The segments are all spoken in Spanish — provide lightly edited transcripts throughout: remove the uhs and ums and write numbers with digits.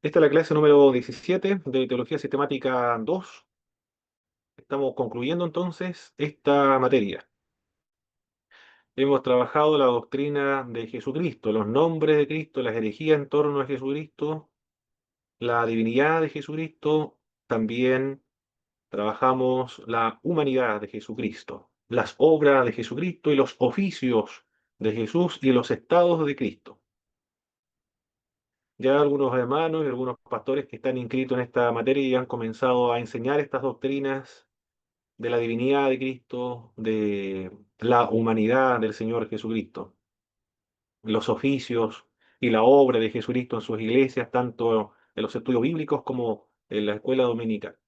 Esta es la clase número 17 de Teología Sistemática 2. Estamos concluyendo entonces esta materia. Hemos trabajado la doctrina de Jesucristo, los nombres de Cristo, las herejías en torno a Jesucristo, la divinidad de Jesucristo. También trabajamos la humanidad de Jesucristo, las obras de Jesucristo y los oficios de Jesús y los estados de Cristo. Ya algunos hermanos y algunos pastores que están inscritos en esta materia y han comenzado a enseñar estas doctrinas de la divinidad de Cristo, de la humanidad del Señor Jesucristo, los oficios y la obra de Jesucristo en sus iglesias, tanto en los estudios bíblicos como en la escuela dominical.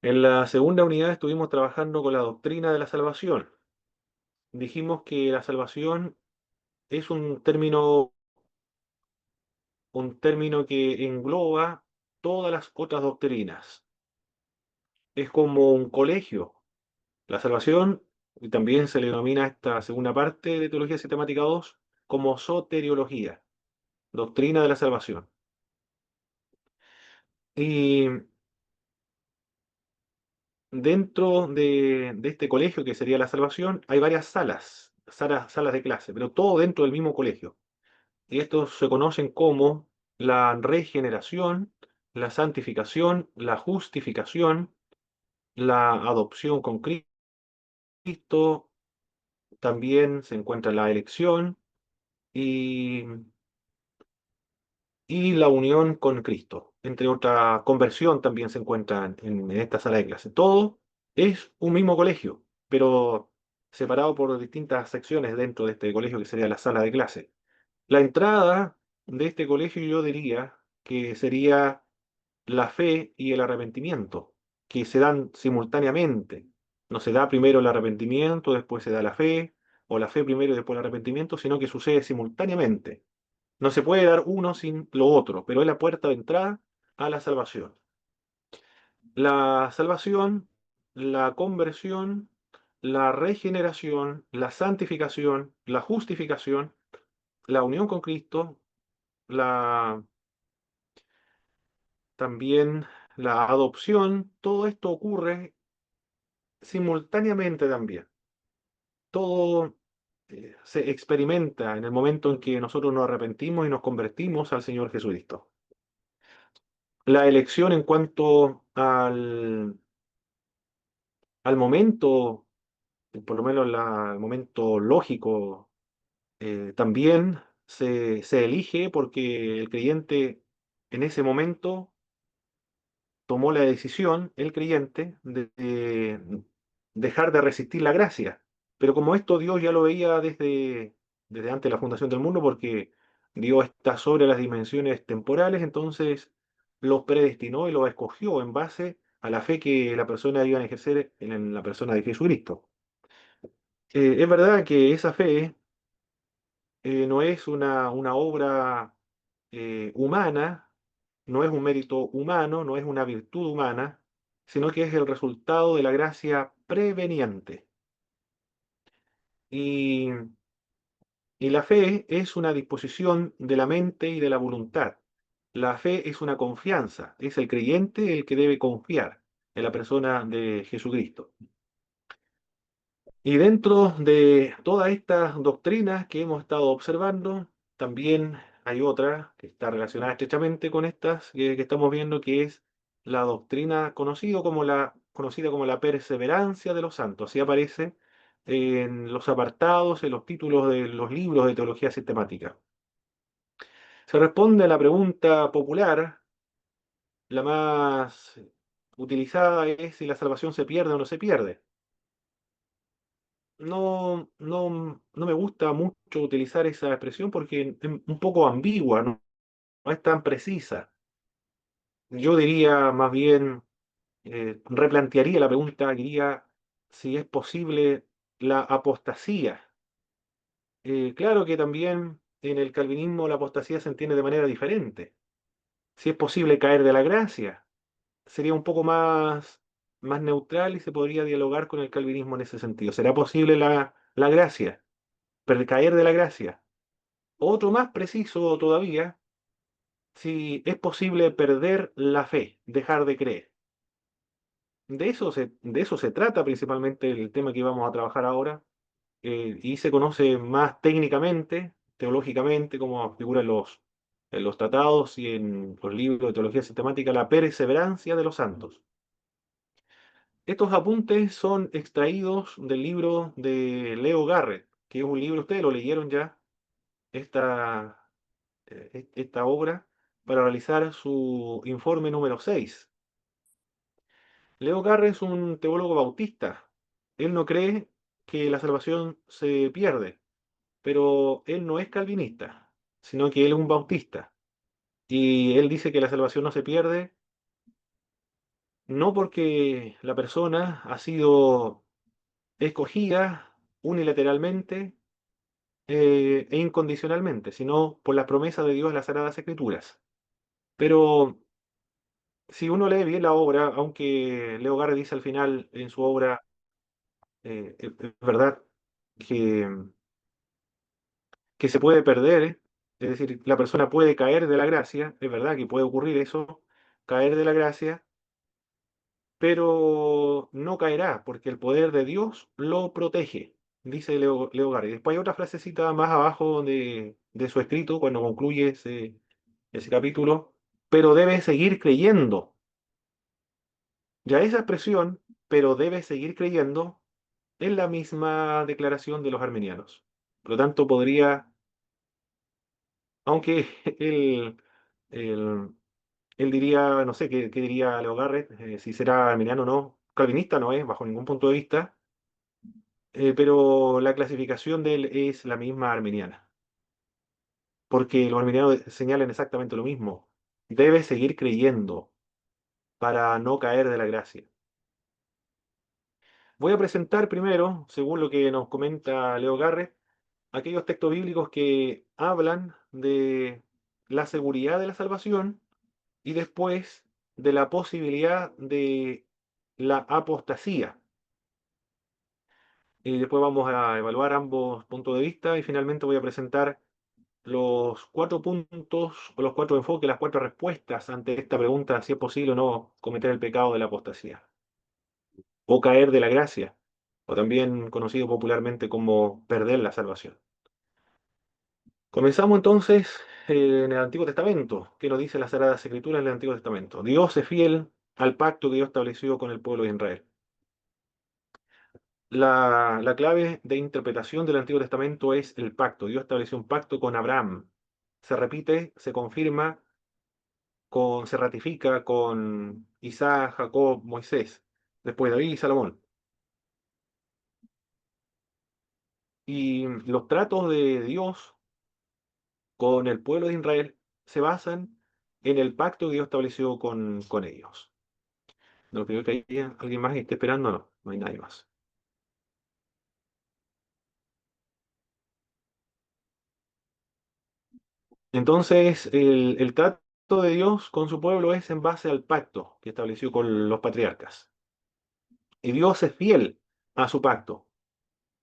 En la segunda unidad estuvimos trabajando con la doctrina de la salvación. Dijimos que la salvación es un término que engloba todas las otras doctrinas. Es como un colegio. La salvación, y también se le denomina esta segunda parte de Teología Sistemática 2 como soteriología, doctrina de la salvación. Y dentro de este colegio que sería la salvación, hay varias salas de clase, pero todo dentro del mismo colegio. Y estos se conocen como la regeneración, la santificación, la justificación, la adopción con Cristo, también se encuentra la elección y la unión con Cristo. Entre otra conversión también se encuentra en esta sala de clase. Todo es un mismo colegio, pero separado por distintas secciones dentro de este colegio que sería la sala de clase. La entrada de este colegio yo diría que sería la fe y el arrepentimiento, que se dan simultáneamente. No se da primero el arrepentimiento, después se da la fe, o la fe primero y después el arrepentimiento, sino que sucede simultáneamente. No se puede dar uno sin lo otro, pero es la puerta de entrada a la salvación. La salvación, la conversión, la regeneración, la santificación, la justificación, la unión con Cristo, la, también la adopción, todo esto ocurre simultáneamente también. Todo se experimenta en el momento en que nosotros nos arrepentimos y nos convertimos al Señor Jesucristo. La elección en cuanto al momento, por lo menos el momento lógico, también se elige porque el creyente en ese momento tomó la decisión, el creyente, de dejar de resistir la gracia. Pero como esto Dios ya lo veía desde antes de la fundación del mundo, porque Dios está sobre las dimensiones temporales, entonces los predestinó y los escogió en base a la fe que la persona iba a ejercer en la persona de Jesucristo. Es verdad que esa fe no es una obra humana, no es un mérito humano, no es una virtud humana, sino que es el resultado de la gracia preveniente. Y, y la fe es una disposición de la mente y de la voluntad. La fe es una confianza, es el creyente el que debe confiar en la persona de Jesucristo. Y dentro de todas estas doctrinas que hemos estado observando, también hay otra que está relacionada estrechamente con estas que estamos viendo, que es la doctrina conocida como la perseverancia de los santos. Así aparece en los apartados, en los títulos de los libros de teología sistemática. Se responde a la pregunta popular, la más utilizada es si la salvación se pierde o no se pierde. No me gusta mucho utilizar esa expresión porque es un poco ambigua, no es tan precisa. Yo diría más bien, replantearía la pregunta, diría si es posible la apostasía. Claro que también en el calvinismo la apostasía se entiende de manera diferente. Si es posible caer de la gracia, sería un poco más neutral y se podría dialogar con el calvinismo en ese sentido. ¿Será posible la gracia? Pero caer de la gracia. Otro más preciso todavía si es posible perder la fe, dejar de creer. De eso se trata principalmente el tema que vamos a trabajar ahora, y se conoce más técnicamente, teológicamente, como figura en los tratados y en los libros de teología sistemática, la perseverancia de los santos. Estos apuntes son extraídos del libro de Leo Garrett, que es un libro, ustedes lo leyeron ya, esta, esta obra, para realizar su informe número 6. Leo Garrett es un teólogo bautista. Él no cree que la salvación se pierde, pero él no es calvinista, sino que él es un bautista. Y él dice que la salvación no se pierde, no porque la persona ha sido escogida unilateralmente e incondicionalmente, sino por la promesa de Dios en las Sagradas Escrituras. Pero si uno lee bien la obra, aunque Leo Garrett dice al final en su obra, es verdad que, que se puede perder, es decir, la persona puede caer de la gracia, es verdad que puede ocurrir eso, caer de la gracia, pero no caerá, porque el poder de Dios lo protege, dice Leo Garrett. Después hay otra frasecita más abajo de su escrito, cuando concluye ese capítulo, pero debe seguir creyendo. Ya esa expresión, pero debe seguir creyendo, es la misma declaración de los arminianos. Por lo tanto, podría, aunque él, él diría, no sé, qué diría Leo Garrett, si será arminiano o no, calvinista no es, bajo ningún punto de vista, pero la clasificación de él es la misma arminiana, porque los arminianos señalan exactamente lo mismo. Debe seguir creyendo para no caer de la gracia. Voy a presentar primero, según lo que nos comenta Leo Garrett, aquellos textos bíblicos que hablan de la seguridad de la salvación y después de la posibilidad de la apostasía. Y después vamos a evaluar ambos puntos de vista y finalmente voy a presentar los 4 puntos o los 4 enfoques, las 4 respuestas ante esta pregunta, si es posible o no cometer el pecado de la apostasía o caer de la gracia, o también conocido popularmente como perder la salvación. Comenzamos entonces en el Antiguo Testamento. ¿Qué nos dice las Sagradas Escrituras en el Antiguo Testamento? Dios es fiel al pacto que Dios estableció con el pueblo de Israel. La clave de interpretación del Antiguo Testamento es el pacto. Dios estableció un pacto con Abraham. Se repite, se confirma, se ratifica con Isaac, Jacob, Moisés, después David y Salomón. Y los tratos de Dios con el pueblo de Israel se basan en el pacto que Dios estableció con ellos. No creo que haya alguien más que esté esperando, no, no hay nadie más. Entonces, el trato de Dios con su pueblo es en base al pacto que estableció con los patriarcas. Y Dios es fiel a su pacto.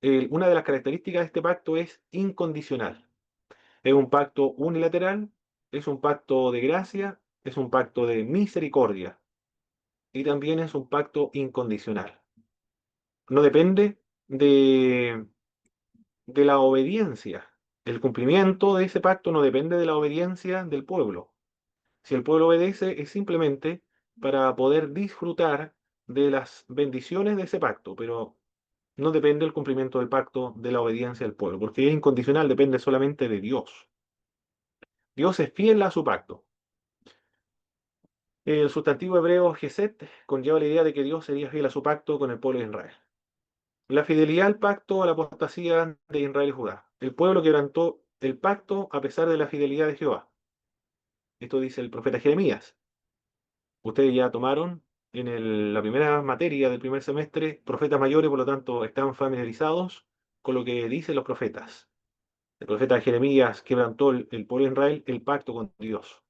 Una de las características de este pacto es incondicional. Es un pacto unilateral, es un pacto de gracia, es un pacto de misericordia y también es un pacto incondicional. No depende de la obediencia. El cumplimiento de ese pacto no depende de la obediencia del pueblo. Si el pueblo obedece es simplemente para poder disfrutar de las bendiciones de ese pacto, pero no depende el cumplimiento del pacto de la obediencia del pueblo, porque es incondicional, depende solamente de Dios. Dios es fiel a su pacto. El sustantivo hebreo Geset conlleva la idea de que Dios sería fiel a su pacto con el pueblo de Israel. La fidelidad al pacto a la apostasía de Israel y Judá. El pueblo quebrantó el pacto a pesar de la fidelidad de Jehová. Esto dice el profeta Jeremías. Ustedes ya tomaron en la primera materia del primer semestre profetas mayores, por lo tanto están familiarizados con lo que dicen los profetas. El profeta Jeremías quebrantó el pueblo de Israel el pacto con Dios.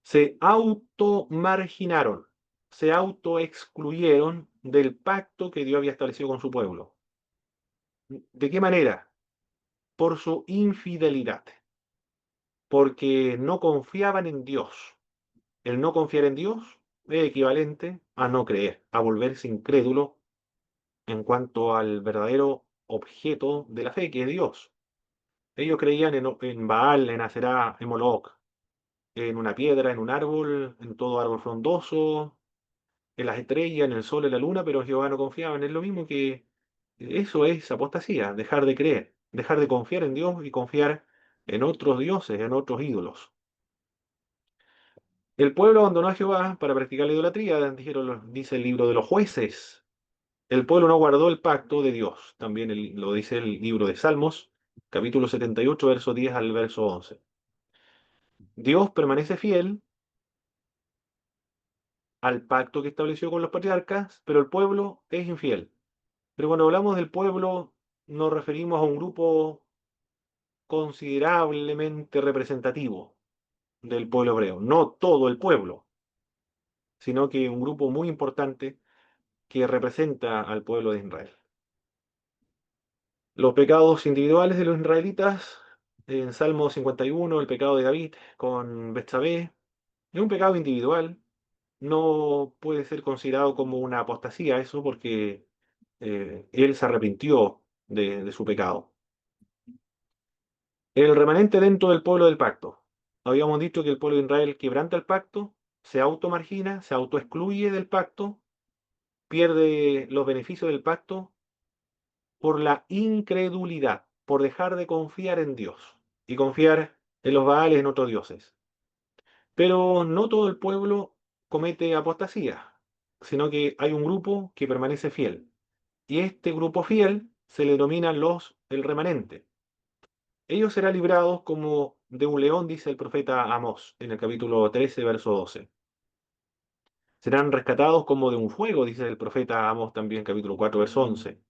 Se automarginaron, se autoexcluyeron del pacto que Dios había establecido con su pueblo. ¿De qué manera? Por su infidelidad. porque no confiaban en Dios. El no confiar en Dios es equivalente a no creer, a volverse incrédulo en cuanto al verdadero objeto de la fe, que es Dios. Ellos creían en Baal, en Aserá, en Moloch, en una piedra, en un árbol, en todo árbol frondoso, en las estrellas, en el sol, en la luna, pero Jehová no confiaban. Es lo mismo que eso es apostasía, dejar de creer, dejar de confiar en Dios y confiar en otros dioses, en otros ídolos. El pueblo abandonó a Jehová para practicar la idolatría, dice el libro de los jueces. El pueblo no guardó el pacto de Dios. También lo dice el libro de Salmos, capítulo 78, verso 10 al verso 11. Dios permanece fiel al pacto que estableció con los patriarcas, pero el pueblo es infiel. Pero cuando hablamos del pueblo, nos referimos a un grupo considerablemente representativo del pueblo hebreo. No todo el pueblo, sino que un grupo muy importante que representa al pueblo de Israel. Los pecados individuales de los israelitas, en Salmo 51, el pecado de David con Betsabé, es un pecado individual, no puede ser considerado como una apostasía eso porque él se arrepintió de su pecado. El remanente dentro del pueblo del pacto. Habíamos dicho que el pueblo de Israel quebranta el pacto, se automargina, se autoexcluye del pacto, pierde los beneficios del pacto por la incredulidad, por dejar de confiar en Dios y confiar en los Baales, en otros dioses. Pero no todo el pueblo comete apostasía, sino que hay un grupo que permanece fiel. Y este grupo fiel se le denomina el remanente. Ellos serán librados como de un león, dice el profeta Amós, en el capítulo 13, verso 12. Serán rescatados como de un fuego, dice el profeta Amós también, capítulo 4, verso 11.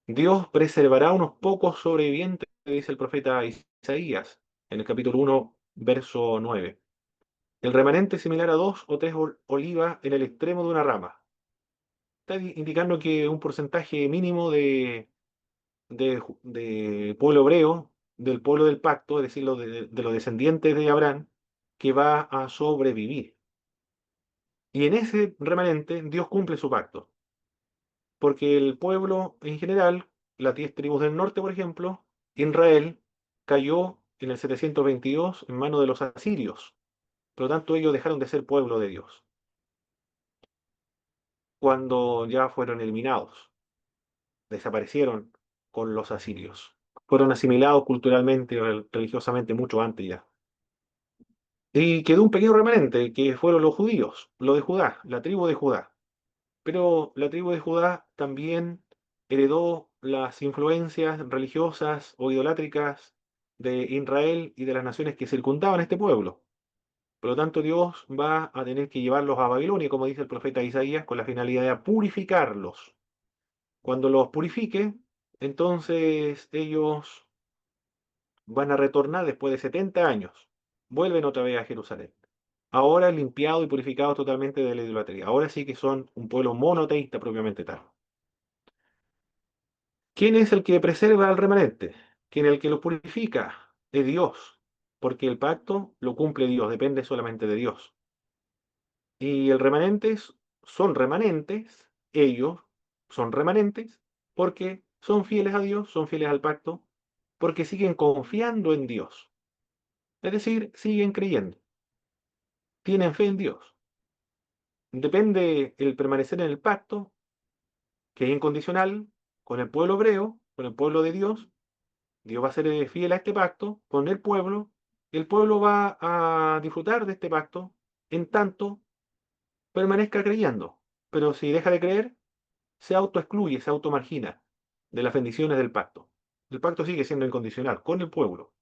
Dios preservará unos pocos sobrevivientes, dice el profeta Isaías, en el capítulo 1, verso 9. El remanente es similar a dos o tres olivas en el extremo de una rama. Está indicando que un porcentaje mínimo de pueblo hebreo, del pueblo del pacto, es decir, de los descendientes de Abraham, que va a sobrevivir. Y en ese remanente Dios cumple su pacto, porque el pueblo en general, las 10 tribus del norte, por ejemplo, Israel cayó en el 722 en manos de los asirios. Por lo tanto, ellos dejaron de ser pueblo de Dios cuando ya fueron eliminados, desaparecieron con los asirios. Fueron asimilados culturalmente, religiosamente, mucho antes ya. Y quedó un pequeño remanente, que fueron los judíos, lo de Judá, la tribu de Judá. Pero la tribu de Judá también heredó las influencias religiosas o idolátricas de Israel y de las naciones que circundaban a este pueblo. Por lo tanto, Dios va a tener que llevarlos a Babilonia, como dice el profeta Isaías, con la finalidad de purificarlos. Cuando los purifique, entonces ellos van a retornar después de 70 años. Vuelven otra vez a Jerusalén. Ahora limpiados y purificados totalmente de la idolatría. Ahora sí que son un pueblo monoteísta propiamente tal. ¿Quién es el que preserva al remanente? ¿Quién es el que lo purifica? Es Dios, porque el pacto lo cumple Dios, depende solamente de Dios. Y el remanentes son remanentes, ellos son remanentes, porque son fieles a Dios, son fieles al pacto, porque siguen confiando en Dios. Es decir, siguen creyendo, tienen fe en Dios. Depende el permanecer en el pacto, que es incondicional, con el pueblo hebreo, con el pueblo de Dios. Dios va a ser fiel a este pacto con el pueblo va a disfrutar de este pacto en tanto permanezca creyendo. Pero si deja de creer, se autoexcluye, se automargina de las bendiciones del pacto. El pacto sigue siendo incondicional con el pueblo.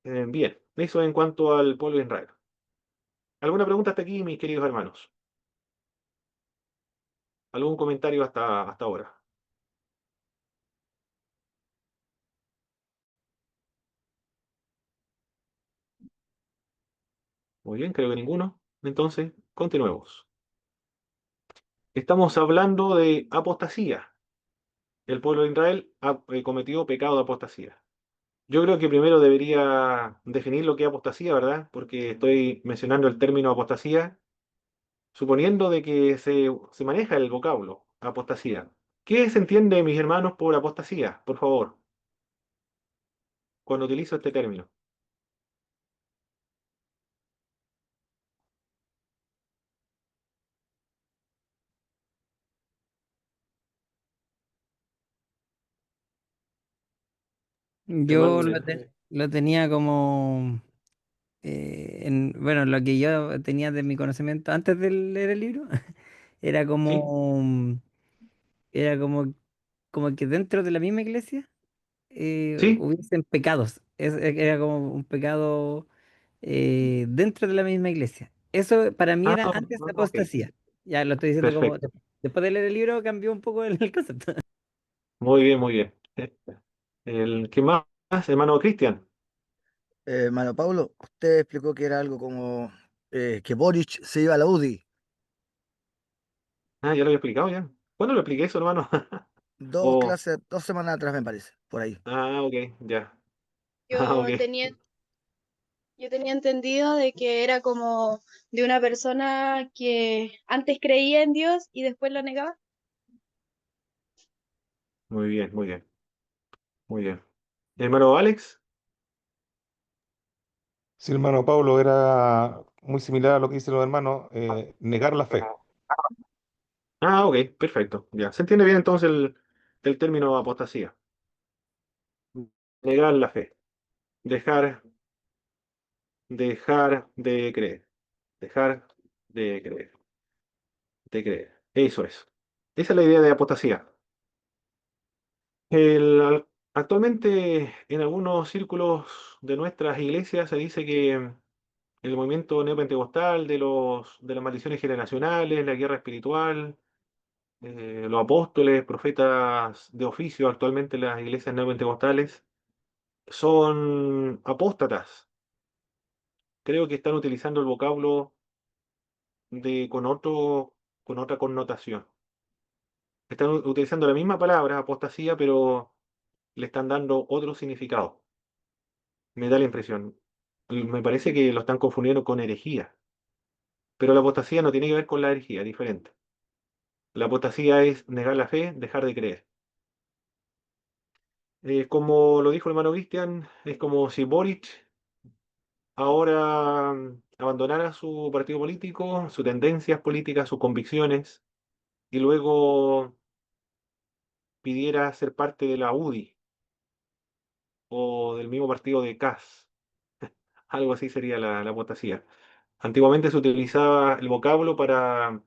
Bien, eso en cuanto al pueblo de Israel. ¿Alguna pregunta hasta aquí, mis queridos hermanos? ¿Algún comentario hasta ahora? Muy bien, creo que ninguno. Entonces, continuemos. Estamos hablando de apostasía. El pueblo de Israel ha cometido pecado de apostasía. Yo creo que primero debería definir lo que es apostasía, ¿verdad? Porque estoy mencionando el término apostasía, suponiendo de que se maneja el vocablo apostasía. ¿Qué se entiende, mis hermanos, por apostasía? Por favor, cuando utilizo este término. Yo Hermano, lo tenía como, bueno, lo que yo tenía de mi conocimiento antes de leer el libro, era ¿sí? como, era como que dentro de la misma iglesia ¿Sí? hubiesen pecados. Era como un pecado dentro de la misma iglesia. Eso para mí Ah, era antes de ok, apostasía. Ya lo estoy diciendo como, perfecto. después de leer el libro cambió un poco el concepto. Muy bien, muy bien. ¿Qué más, hermano Cristian? Mano Paulo, usted explicó que era algo como que Boric se iba a la UDI. Ah, ya lo había explicado ya. ¿Cuándo lo expliqué eso, hermano? Dos Oh, clases, 2 semanas atrás me parece, por ahí. ok, ya. Ah, ok. Yo tenía, yo tenía entendido de que era como de una persona que antes creía en Dios y después lo negaba. Muy bien, muy bien, muy bien. Hermano Alex. Sí, hermano Pablo, era muy similar a lo que dicen los hermanos, negar la fe. Ah, ok, perfecto. Ya. Se entiende bien entonces el término apostasía. Negar la fe. Dejar, dejar de creer. Dejar de creer. De creer. Eso es. Esa es la idea de apostasía. Actualmente en algunos círculos de nuestras iglesias se dice que el movimiento neopentecostal de las maldiciones generacionales, la guerra espiritual, los apóstoles, profetas de oficio actualmente en las iglesias neopentecostales son apóstatas. Creo que están utilizando el vocablo con otra connotación. Están utilizando la misma palabra, apostasía, pero le están dando otro significado. Me da la impresión. Me parece que lo están confundiendo con herejía. Pero la apostasía no tiene que ver con la herejía, es diferente. La apostasía es negar la fe, dejar de creer. Como lo dijo el hermano Cristian, es como si Boric ahora abandonara su partido político, sus tendencias políticas, sus convicciones, y luego pidiera ser parte de la UDI o del mismo partido de CAS. Algo así sería la apostasía. Antiguamente se utilizaba el vocablo para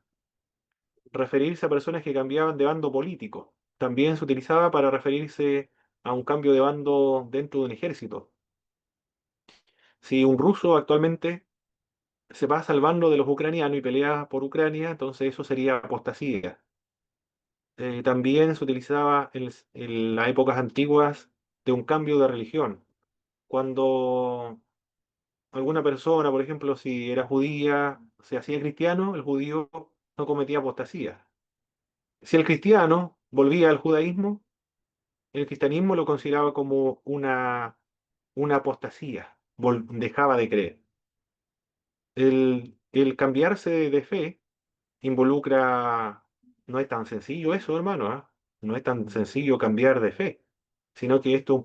referirse a personas que cambiaban de bando político. También se utilizaba para referirse a un cambio de bando dentro de un ejército. Si un ruso actualmente se pasa al bando de los ucranianos y pelea por Ucrania, entonces eso sería apostasía. También se utilizaba en las épocas antiguas de un cambio de religión. Cuando alguna persona, por ejemplo, si era judía, se hacía cristiano, el judío no cometía apostasía. Si el cristiano volvía al judaísmo, el cristianismo lo consideraba como una apostasía, dejaba de creer. El cambiarse de fe involucra, no es tan sencillo eso, hermano, ¿ah? No es tan sencillo cambiar de fe, sino que esto es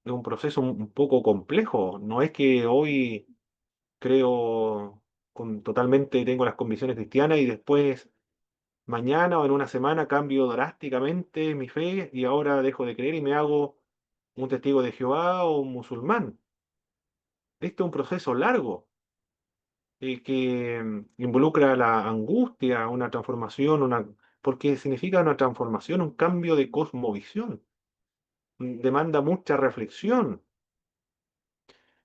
un proceso un poco complejo. No es que hoy creo totalmente, tengo las convicciones cristianas y después mañana o en una semana cambio drásticamente mi fe y ahora dejo de creer y me hago un testigo de Jehová o un musulmán. Esto es un proceso largo que involucra la angustia, una transformación, porque significa una transformación, un cambio de cosmovisión. Demanda mucha reflexión.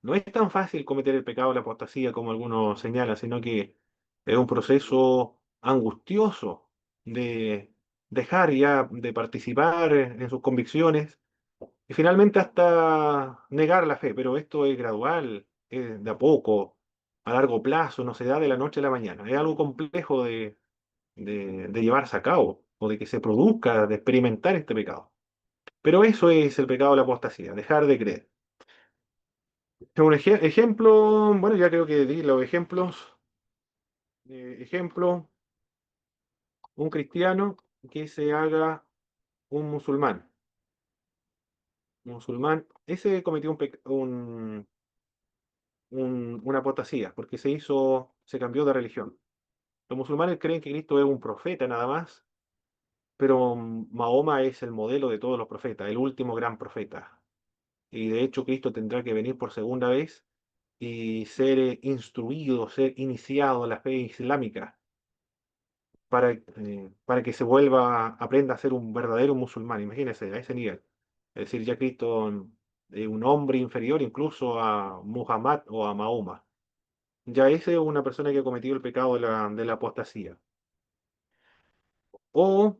No es tan fácil cometer el pecado de la apostasía como algunos señalan, sino que es un proceso angustioso de dejar ya de participar en sus convicciones y finalmente hasta negar la fe, pero esto es gradual, es de a poco, a largo plazo, no se da de la noche a la mañana. Es algo complejo de llevarse a cabo o de que se produzca, de experimentar este pecado. Pero eso es el pecado de la apostasía, dejar de creer. Un ejemplo, bueno, ya creo que di los ejemplos. Ejemplo, un cristiano que se haga un musulmán. Musulmán, ese cometió una apostasía, porque se cambió de religión. Los musulmanes creen que Cristo es un profeta nada más, pero Mahoma es el modelo de todos los profetas, el último gran profeta. Y de hecho Cristo tendrá que venir por segunda vez y ser instruido, ser iniciado en la fe islámica para que se aprenda a ser un verdadero musulmán. Imagínense, a ese nivel. Es decir, ya Cristo es un hombre inferior incluso a Muhammad o a Mahoma. Ya ese es una persona que ha cometido el pecado de la apostasía. O,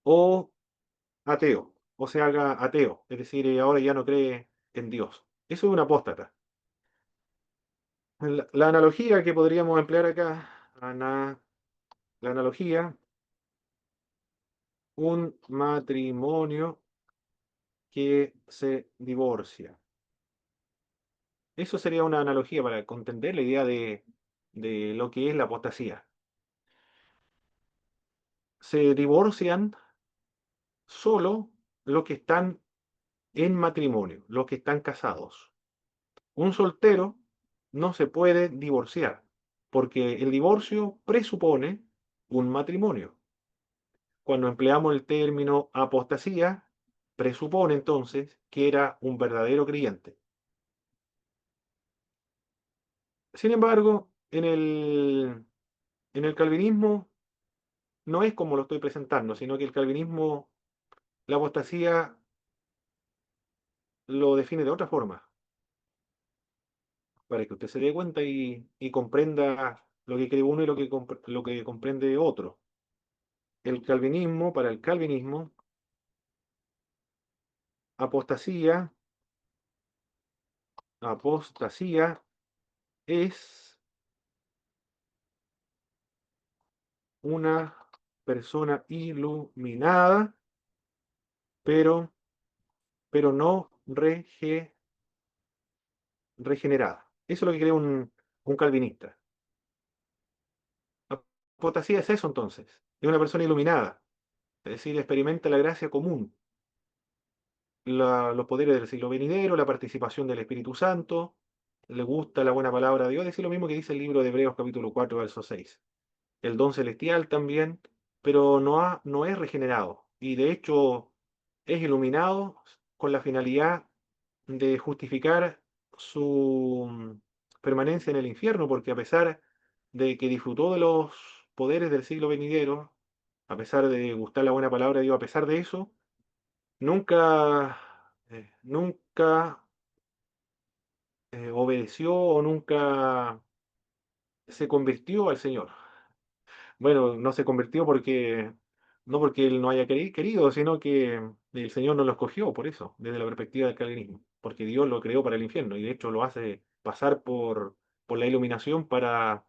o ateo, o se haga ateo, es decir, ahora ya no cree en Dios. Eso es un apóstata. La analogía que podríamos emplear acá, la analogía, un matrimonio que se divorcia. Eso sería una analogía para comprender la idea de lo que es la apostasía. Se divorcian solo los que están en matrimonio, los que están casados. Un soltero no se puede divorciar, porque el divorcio presupone un matrimonio. Cuando empleamos el término apostasía, presupone entonces que era un verdadero creyente. Sin embargo, en el calvinismo no es como lo estoy presentando, sino que el calvinismo, la apostasía lo define de otra forma, para que usted se dé cuenta y comprenda lo que cree uno y lo que comprende otro. El calvinismo, para el calvinismo, apostasía, apostasía es una persona iluminada, pero, pero no regenerada. Eso es lo que cree un calvinista. Apostasía es eso entonces, es una persona iluminada, es decir, experimenta la gracia común, los poderes del siglo venidero, la participación del Espíritu Santo, le gusta la buena palabra de Dios, es lo mismo que dice el libro de Hebreos capítulo 4, verso 6. El don celestial también, pero no es regenerado. Y de hecho es iluminado con la finalidad de justificar su permanencia en el infierno, porque a pesar de que disfrutó de los poderes del siglo venidero, a pesar de gustar la buena palabra de Dios, a pesar de eso, nunca obedeció o nunca se convirtió al Señor. Bueno, no se convirtió no porque él no haya querido, sino que el Señor no lo escogió por eso, desde la perspectiva del calvinismo, porque Dios lo creó para el infierno y de hecho lo hace pasar por la iluminación para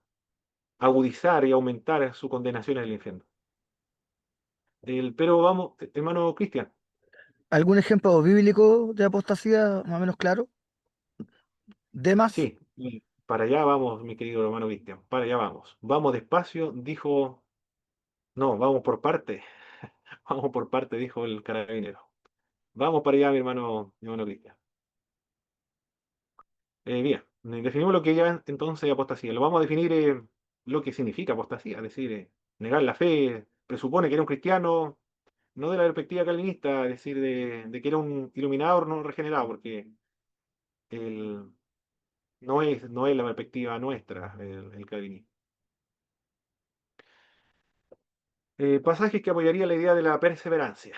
agudizar y aumentar su condenación en el infierno. Pero vamos, hermano Cristian, ¿Algún ejemplo bíblico de apostasía más o menos claro? Demas, sí, y para allá vamos, mi querido hermano Cristian, para allá vamos. Vamos despacio, dijo, no, vamos por parte, vamos por parte, dijo el carabinero. Vamos para allá, mi hermano Cristian. Bien, definimos lo que ya entonces apostasía. Lo vamos a definir lo que significa apostasía, es decir, negar la fe, presupone que era un cristiano, no de la perspectiva calvinista, es decir, de que era un iluminador no regenerado, porque el, no es la perspectiva nuestra, el calvinismo. Pasajes que apoyaría la idea de la perseverancia.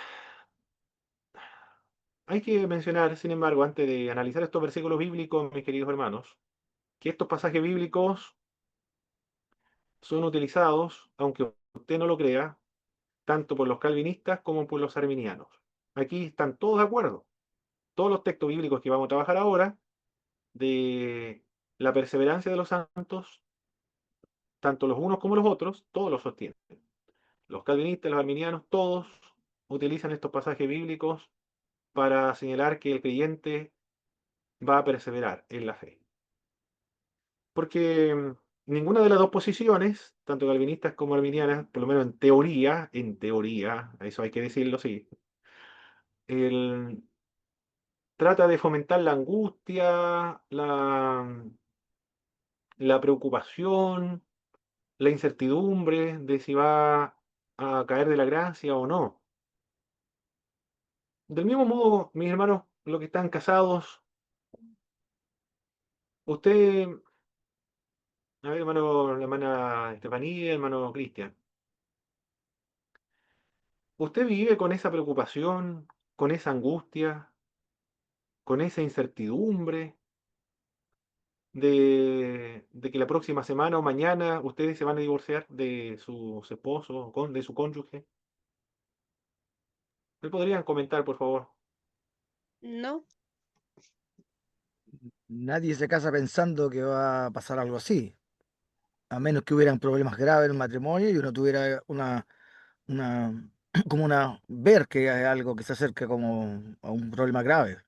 Hay que mencionar, sin embargo, antes de analizar estos versículos bíblicos, mis queridos hermanos, que estos pasajes bíblicos son utilizados, aunque usted no lo crea, tanto por los calvinistas como por los arminianos. Aquí están todos de acuerdo. Todos los textos bíblicos que vamos a trabajar ahora, de la perseverancia de los santos, tanto los unos como los otros, todos los sostienen. Los calvinistas, los arminianos, todos utilizan estos pasajes bíblicos para señalar que el creyente va a perseverar en la fe. Porque ninguna de las dos posiciones, tanto calvinistas como arminianas, por lo menos en teoría, eso hay que decirlo, sí, el- trata de fomentar la angustia, la preocupación, la incertidumbre de si va a caer de la gracia o no. Del mismo modo, mis hermanos, los que están casados, usted, a ver, hermano, la hermana Estefanía, hermano Cristian, ¿usted vive con esa preocupación, con esa angustia, con esa incertidumbre de que la próxima semana o mañana ustedes se van a divorciar de sus esposos, de su cónyuge? ¿Me podrían comentar, por favor? No, Nadie se casa pensando que va a pasar algo así, a menos que hubieran problemas graves en un matrimonio y uno tuviera una, como ver que hay algo que se acerca como a un problema grave.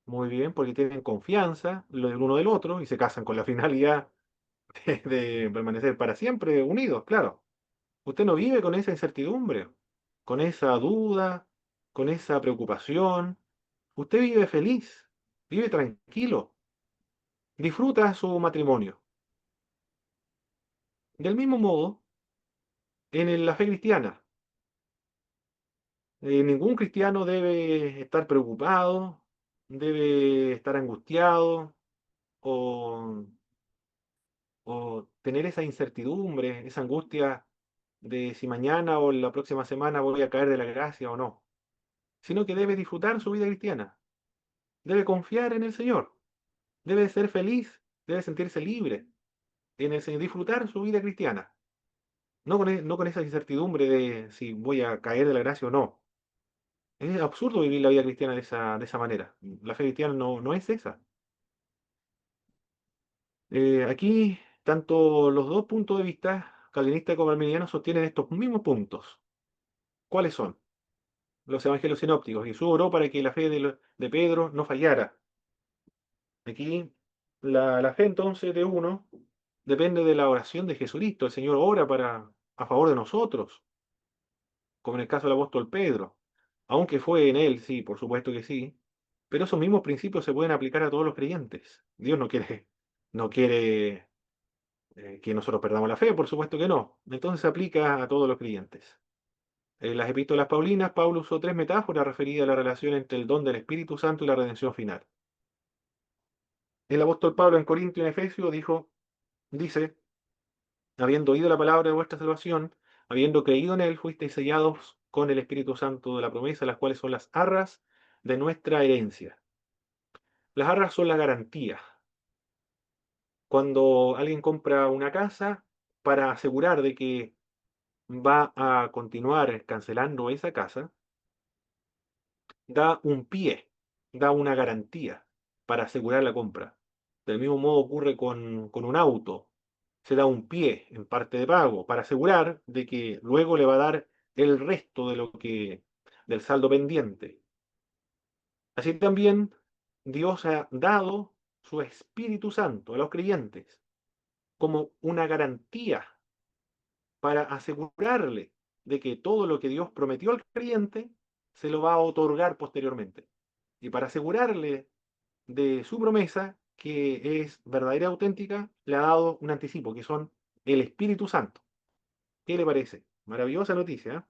Muy bien, porque tienen confianza el uno del otro y se casan con la finalidad de permanecer para siempre unidos, claro. Usted no vive con esa incertidumbre, con esa duda, con esa preocupación. Usted vive feliz, vive tranquilo, disfruta su matrimonio. Del mismo modo, la fe cristiana, ningún cristiano debe estar preocupado, debe estar angustiado o, o tener esa incertidumbre, esa angustia de si mañana o la próxima semana voy a caer de la gracia o no, sino que debe disfrutar su vida cristiana, debe confiar en el Señor, debe ser feliz, debe sentirse libre en el Señor, disfrutar su vida cristiana, no con esa incertidumbre de si voy a caer de la gracia o no. Es absurdo vivir la vida cristiana de esa manera. La fe cristiana no es esa. Aquí, tanto los dos puntos de vista, calvinista como arminiano, sostienen estos mismos puntos. ¿Cuáles son? Los evangelios sinópticos. Jesús oró para que la fe de Pedro no fallara. Aquí, la fe entonces de uno depende de la oración de Jesucristo. El Señor ora a favor de nosotros, como en el caso del apóstol Pedro. Aunque fue en él, sí, por supuesto que sí, pero esos mismos principios se pueden aplicar a todos los creyentes. Dios no quiere que nosotros perdamos la fe, por supuesto que no. Entonces se aplica a todos los creyentes. En las epístolas paulinas, Pablo usó tres metáforas referidas a la relación entre el don del Espíritu Santo y la redención final. El apóstol Pablo en Corintio y en Efesios dice, habiendo oído la palabra de vuestra salvación, habiendo creído en él, fuisteis sellados con el Espíritu Santo de la promesa, las cuales son las arras de nuestra herencia. Las arras son la garantía. Cuando alguien compra una casa, para asegurar de que va a continuar cancelando esa casa, da un pie, da una garantía para asegurar la compra. Del mismo modo ocurre con un auto. Se da un pie en parte de pago para asegurar de que luego le va a dar el resto del saldo pendiente. Así también Dios ha dado su Espíritu Santo a los creyentes como una garantía para asegurarle de que todo lo que Dios prometió al creyente se lo va a otorgar posteriormente. Y para asegurarle de su promesa, que es verdadera y auténtica, le ha dado un anticipo, que son el Espíritu Santo. ¿Qué le parece? Maravillosa noticia, ¿eh?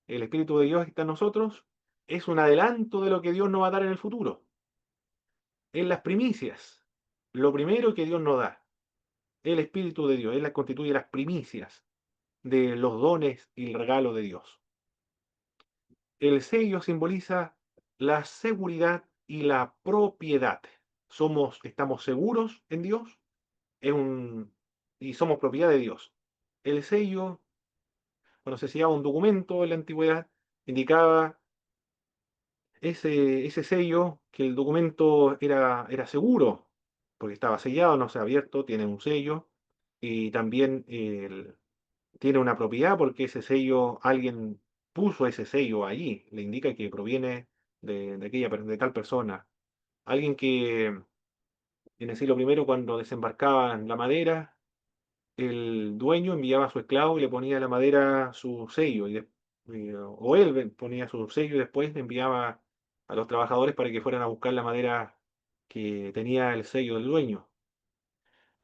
El Espíritu de Dios que está en nosotros es un adelanto de lo que Dios nos va a dar en el futuro. En las primicias, lo primero que Dios nos da, el Espíritu de Dios, Él constituye las primicias de los dones y el regalo de Dios. El sello simboliza la seguridad y la propiedad. Estamos seguros en Dios es y somos propiedad de Dios. El sello, cuando se sellaba un documento en la antigüedad, indicaba ese sello que el documento era seguro, porque estaba sellado, no se ha abierto, tiene un sello, y también tiene una propiedad porque ese sello alguien puso ese sello allí, le indica que proviene de tal persona. Alguien que en el siglo primero, cuando desembarcaban la madera, el dueño enviaba a su esclavo y le ponía a la madera su sello, o él ponía su sello y después le enviaba a los trabajadores para que fueran a buscar la madera que tenía el sello del dueño.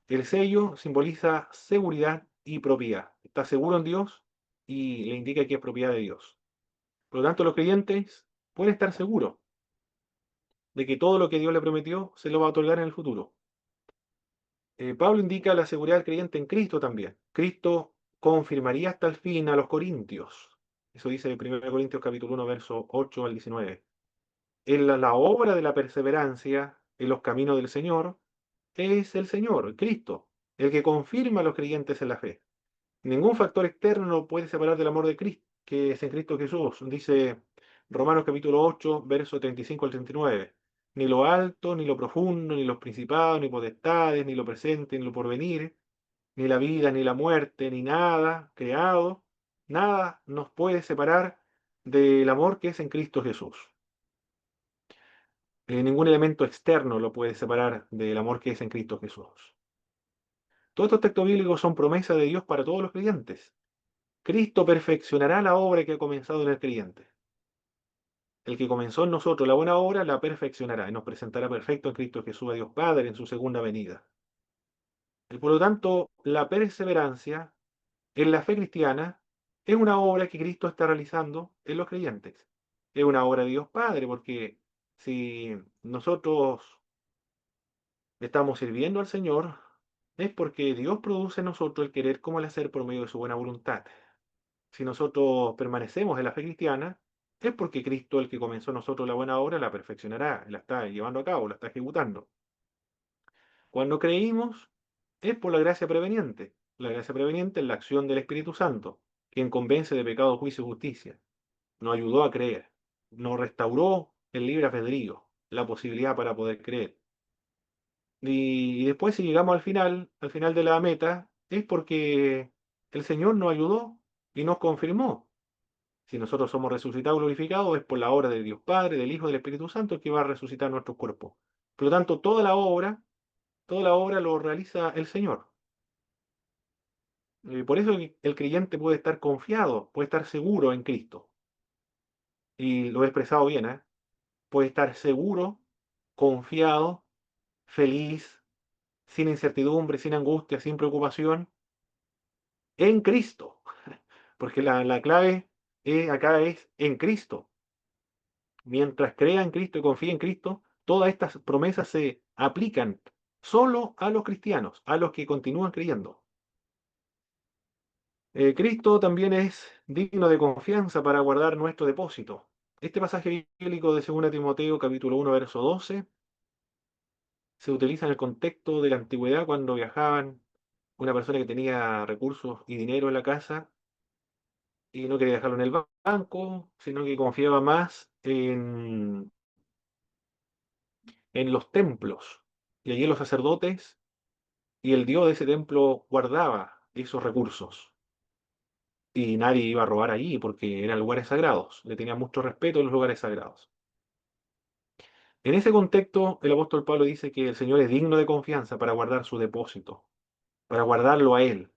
El sello simboliza seguridad y propiedad. Está seguro en Dios y le indica que es propiedad de Dios. Por lo tanto, los creyentes pueden estar seguros de que todo lo que Dios le prometió se lo va a otorgar en el futuro. Pablo indica la seguridad del creyente en Cristo también. Cristo confirmaría hasta el fin a los corintios. Eso dice en 1 Corintios capítulo 1, verso 8 al 19. En la obra de la perseverancia en los caminos del Señor es el Señor, Cristo, el que confirma a los creyentes en la fe. Ningún factor externo lo puede separar del amor de Cristo, que es en Cristo Jesús. Dice Romanos capítulo 8, verso 35 al 39. Ni lo alto, ni lo profundo, ni los principados, ni potestades, ni lo presente, ni lo porvenir, ni la vida, ni la muerte, ni nada creado, nada nos puede separar del amor que es en Cristo Jesús. Ningún elemento externo lo puede separar del amor que es en Cristo Jesús. Todos estos textos bíblicos son promesas de Dios para todos los creyentes. Cristo perfeccionará la obra que ha comenzado en el creyente. El que comenzó en nosotros la buena obra la perfeccionará y nos presentará perfecto en Cristo Jesús a Dios Padre en su segunda venida. Y por lo tanto, la perseverancia en la fe cristiana es una obra que Cristo está realizando en los creyentes. Es una obra de Dios Padre, porque si nosotros estamos sirviendo al Señor, es porque Dios produce en nosotros el querer como el hacer por medio de su buena voluntad. Si nosotros permanecemos en la fe cristiana, es porque Cristo, el que comenzó en nosotros la buena obra, la perfeccionará, la está llevando a cabo, la está ejecutando. Cuando creímos, es por la gracia preveniente. La gracia preveniente es la acción del Espíritu Santo, quien convence de pecado, juicio y justicia. Nos ayudó a creer. Nos restauró el libre albedrío, la posibilidad para poder creer. Y después, si llegamos al final de la meta, es porque el Señor nos ayudó y nos confirmó. Si nosotros somos resucitados y glorificados, es por la obra de Dios Padre, del Hijo y del Espíritu Santo el que va a resucitar nuestros cuerpos. Por lo tanto, toda la obra lo realiza el Señor. Por eso el creyente puede estar confiado, puede estar seguro en Cristo. Y lo he expresado bien, ¿eh? Puede estar seguro, confiado, feliz, sin incertidumbre, sin angustia, sin preocupación, en Cristo. Porque la clave acá es en Cristo. Mientras crea en Cristo y confía en Cristo, todas estas promesas se aplican solo a los cristianos, a los que continúan creyendo. Cristo también es digno de confianza para guardar nuestro depósito. Este pasaje bíblico de 2 Timoteo capítulo 1, verso 12 se utiliza en el contexto de la antigüedad cuando viajaban una persona que tenía recursos y dinero en la casa y no quería dejarlo en el banco, sino que confiaba más en los templos. Y allí los sacerdotes y el dios de ese templo guardaba esos recursos. Y nadie iba a robar allí porque eran lugares sagrados. Le tenían mucho respeto a los lugares sagrados. En ese contexto, el apóstol Pablo dice que el Señor es digno de confianza para guardar su depósito, para guardarlo a Él.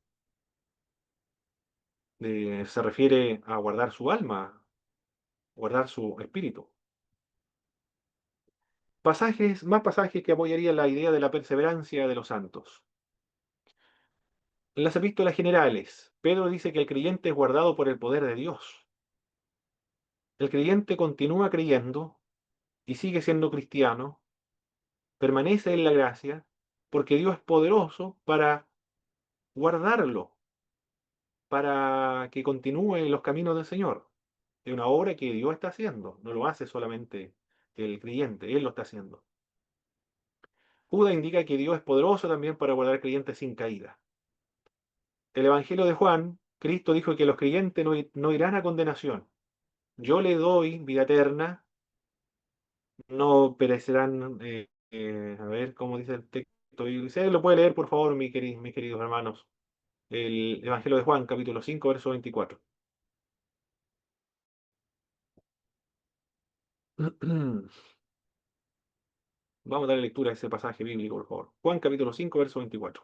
Se refiere a guardar su alma, guardar su espíritu. Más pasajes que apoyarían la idea de la perseverancia de los santos. En las epístolas generales, Pedro dice que el creyente es guardado por el poder de Dios. El creyente continúa creyendo y sigue siendo cristiano, permanece en la gracia, porque Dios es poderoso para guardarlo, para que continúe en los caminos del Señor. Es una obra que Dios está haciendo, no lo hace solamente el creyente, Él lo está haciendo. Judas indica que Dios es poderoso también para guardar creyentes sin caída. El Evangelio de Juan, Cristo dijo que los creyentes no irán a condenación. Yo le doy vida eterna, no perecerán. A ver cómo dice el texto. Y si alguien lo puede leer, por favor, mis queridos hermanos. El Evangelio de Juan, capítulo 5, verso 24. Vamos a darle lectura a ese pasaje bíblico, por favor. Juan capítulo 5, verso 24.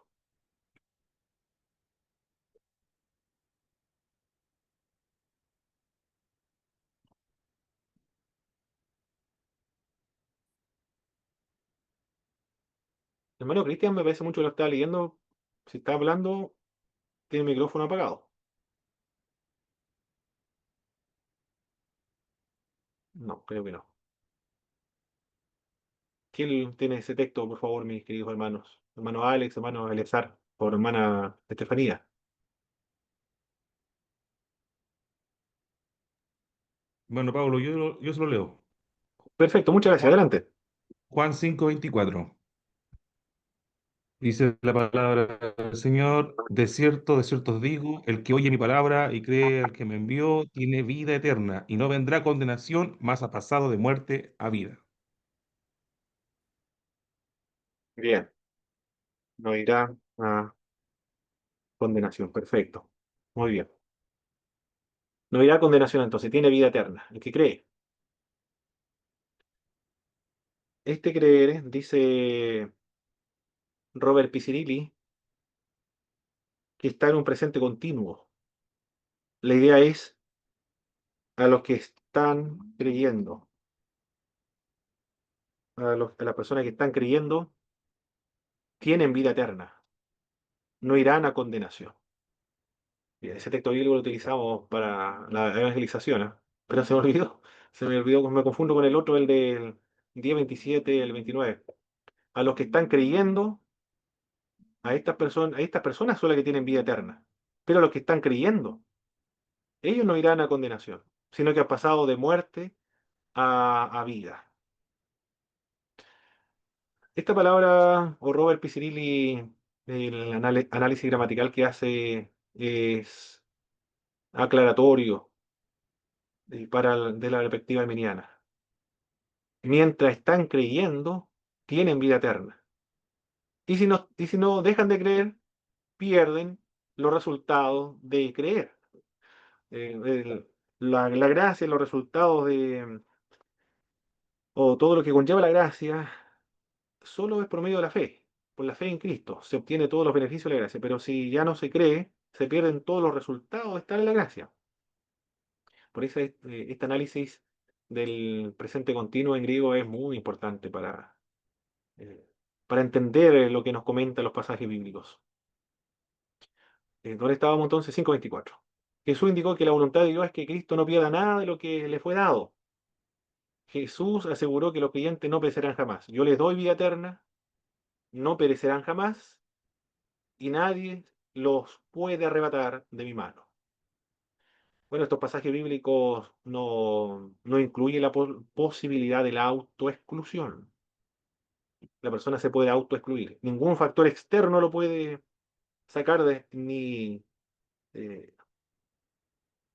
Hermano Cristian, me parece mucho que lo está leyendo. Si está hablando, tiene el micrófono apagado. No, creo que no. ¿Quién tiene ese texto, por favor, mis queridos hermanos? Hermano Alex, hermano Eleazar, o hermana Estefanía. Bueno, Pablo, yo se lo leo. Perfecto, muchas gracias. Juan, Adelante. Juan 5:24. Dice la palabra del Señor, de cierto os digo, el que oye mi palabra y cree al que me envió, tiene vida eterna y no vendrá condenación, mas ha pasado de muerte a vida. Bien, no irá a condenación. Perfecto. Muy bien. No irá a condenación, entonces tiene vida eterna. El que cree. Este creer, dice Robert Picirilli, que está en un presente continuo. La idea es a los que están creyendo, a las personas que están creyendo, tienen vida eterna, no irán a condenación. Bien, ese texto bíblico lo utilizamos para la evangelización, ¿eh? Pero se me olvidó, me confundo con el otro, el del 10:27, el 29. A los que están creyendo, a estas personas son las que tienen vida eterna. Pero los que están creyendo, ellos no irán a condenación, sino que han pasado de muerte a vida. Esta palabra, o Robert Picirilli, el análisis gramatical que hace es aclaratorio de la perspectiva arminiana. Mientras están creyendo, tienen vida eterna. Y si no dejan de creer, pierden los resultados de creer. La gracia, los resultados o todo lo que conlleva la gracia, solo es por medio de la fe. Por la fe en Cristo se obtiene todos los beneficios de la gracia, pero si ya no se cree, se pierden todos los resultados de estar en la gracia. Por eso este análisis del presente continuo en griego es muy importante eh, para entender lo que nos comentan los pasajes bíblicos. ¿Dónde estábamos entonces? 5:24. Jesús indicó que la voluntad de Dios es que Cristo no pierda nada de lo que le fue dado. Jesús aseguró que los creyentes no perecerán jamás. Yo les doy vida eterna, no perecerán jamás, y nadie los puede arrebatar de mi mano. Bueno, estos pasajes bíblicos no incluyen la posibilidad de la autoexclusión. La persona se puede autoexcluir. Ningún factor externo lo puede sacar ni eh,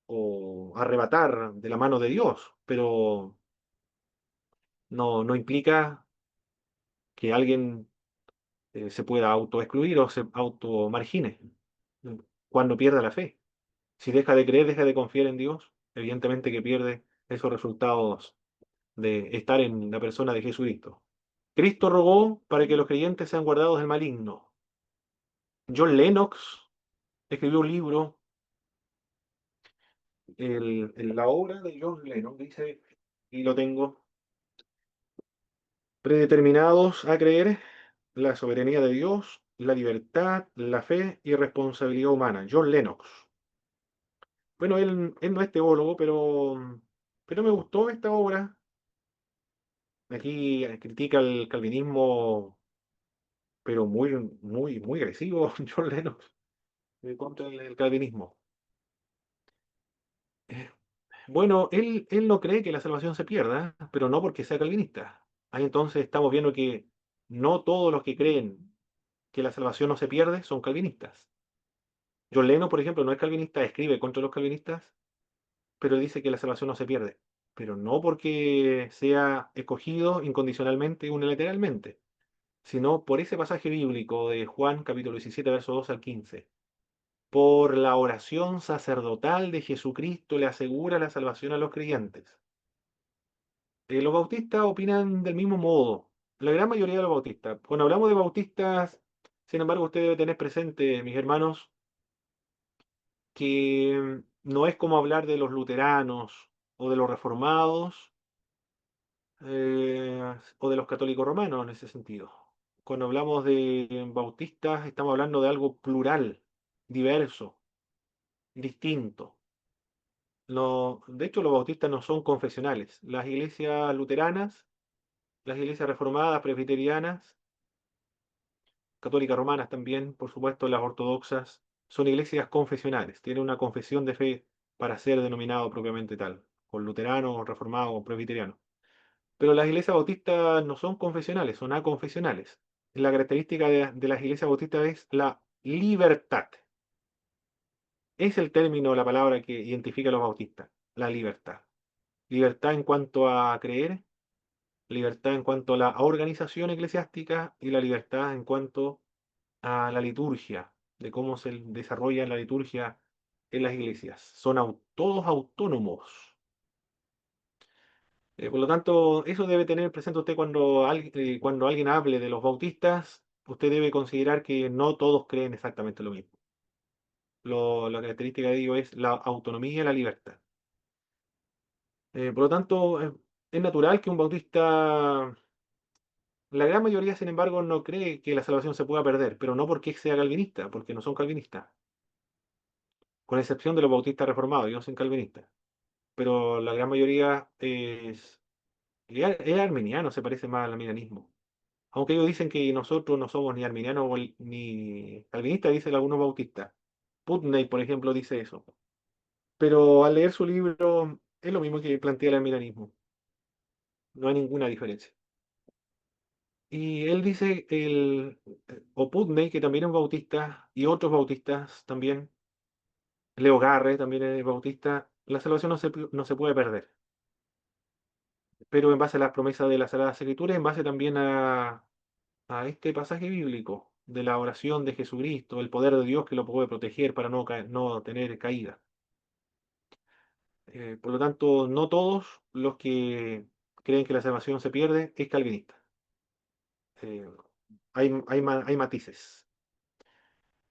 o arrebatar de la mano de Dios, pero no implica que alguien se pueda autoexcluir o se automargine cuando pierda la fe. Si deja de creer, deja de confiar en Dios, evidentemente que pierde esos resultados de estar en la persona de Jesucristo. Cristo rogó para que los creyentes sean guardados del maligno. John Lennox escribió un libro, la obra de John Lennox, dice, y lo tengo, predeterminados a creer la soberanía de Dios, la libertad, la fe y responsabilidad humana. John Lennox. Bueno, él no es teólogo, pero me gustó esta obra. Aquí critica el calvinismo, pero muy agresivo, John Lennox, contra el calvinismo. Eh, Bueno, él no cree que la salvación se pierda, pero no porque sea calvinista. Ahí entonces estamos viendo que no todos los que creen que la salvación no se pierde son calvinistas. John Lennon, por ejemplo, no es calvinista, escribe contra los calvinistas, pero dice que la salvación no se pierde. Pero no porque sea escogido incondicionalmente y unilateralmente, sino por ese pasaje bíblico de Juan capítulo 17, verso 2 al 15. Por la oración sacerdotal de Jesucristo le asegura la salvación a los creyentes. Los bautistas opinan del mismo modo, la gran mayoría de los bautistas. Cuando hablamos de bautistas, sin embargo, usted debe tener presente, mis hermanos, que no es como hablar de los luteranos o de los reformados o de los católicos romanos en ese sentido. Cuando hablamos de bautistas, estamos hablando de algo plural, diverso, distinto. De hecho, los bautistas no son confesionales. Las iglesias luteranas, las iglesias reformadas, presbiterianas, católicas romanas también, por supuesto, las ortodoxas, son iglesias confesionales. Tienen una confesión de fe para ser denominado propiamente tal, con luterano, reformado o presbiteriano. Pero las iglesias bautistas no son confesionales, son aconfesionales. La característica de las iglesias bautistas es la libertad. Es el término, la palabra que identifica a los bautistas, la libertad. Libertad en cuanto a creer, libertad en cuanto a la organización eclesiástica y la libertad en cuanto a la liturgia, de cómo se desarrolla la liturgia en las iglesias. Son todos autónomos. Por lo tanto, eso debe tener presente usted cuando alguien hable de los bautistas, usted debe considerar que no todos creen exactamente lo mismo. La característica de ello es la autonomía y la libertad. Por lo tanto, es natural que un bautista, la gran mayoría, sin embargo, no cree que la salvación se pueda perder, pero no porque sea calvinista, porque no son calvinistas, con excepción de los bautistas reformados, ellos son calvinistas. Pero la gran mayoría es arminiano, se parece más al arminianismo. Aunque ellos dicen que nosotros no somos ni arminianos ni calvinistas, dicen algunos bautistas. Putney, por ejemplo, dice eso. Pero al leer su libro, es lo mismo que plantea el arminianismo. No hay ninguna diferencia. Y él dice, o Putney, que también es un bautista, y otros bautistas también, Leo Garre también es bautista, la salvación no se puede perder. Pero en base a las promesas de las Sagradas Escrituras, en base también a este pasaje bíblico de la oración de Jesucristo, el poder de Dios que lo puede proteger para no tener caída. Por lo tanto, no todos los que creen que la salvación se pierde es calvinista. Eh, hay matices.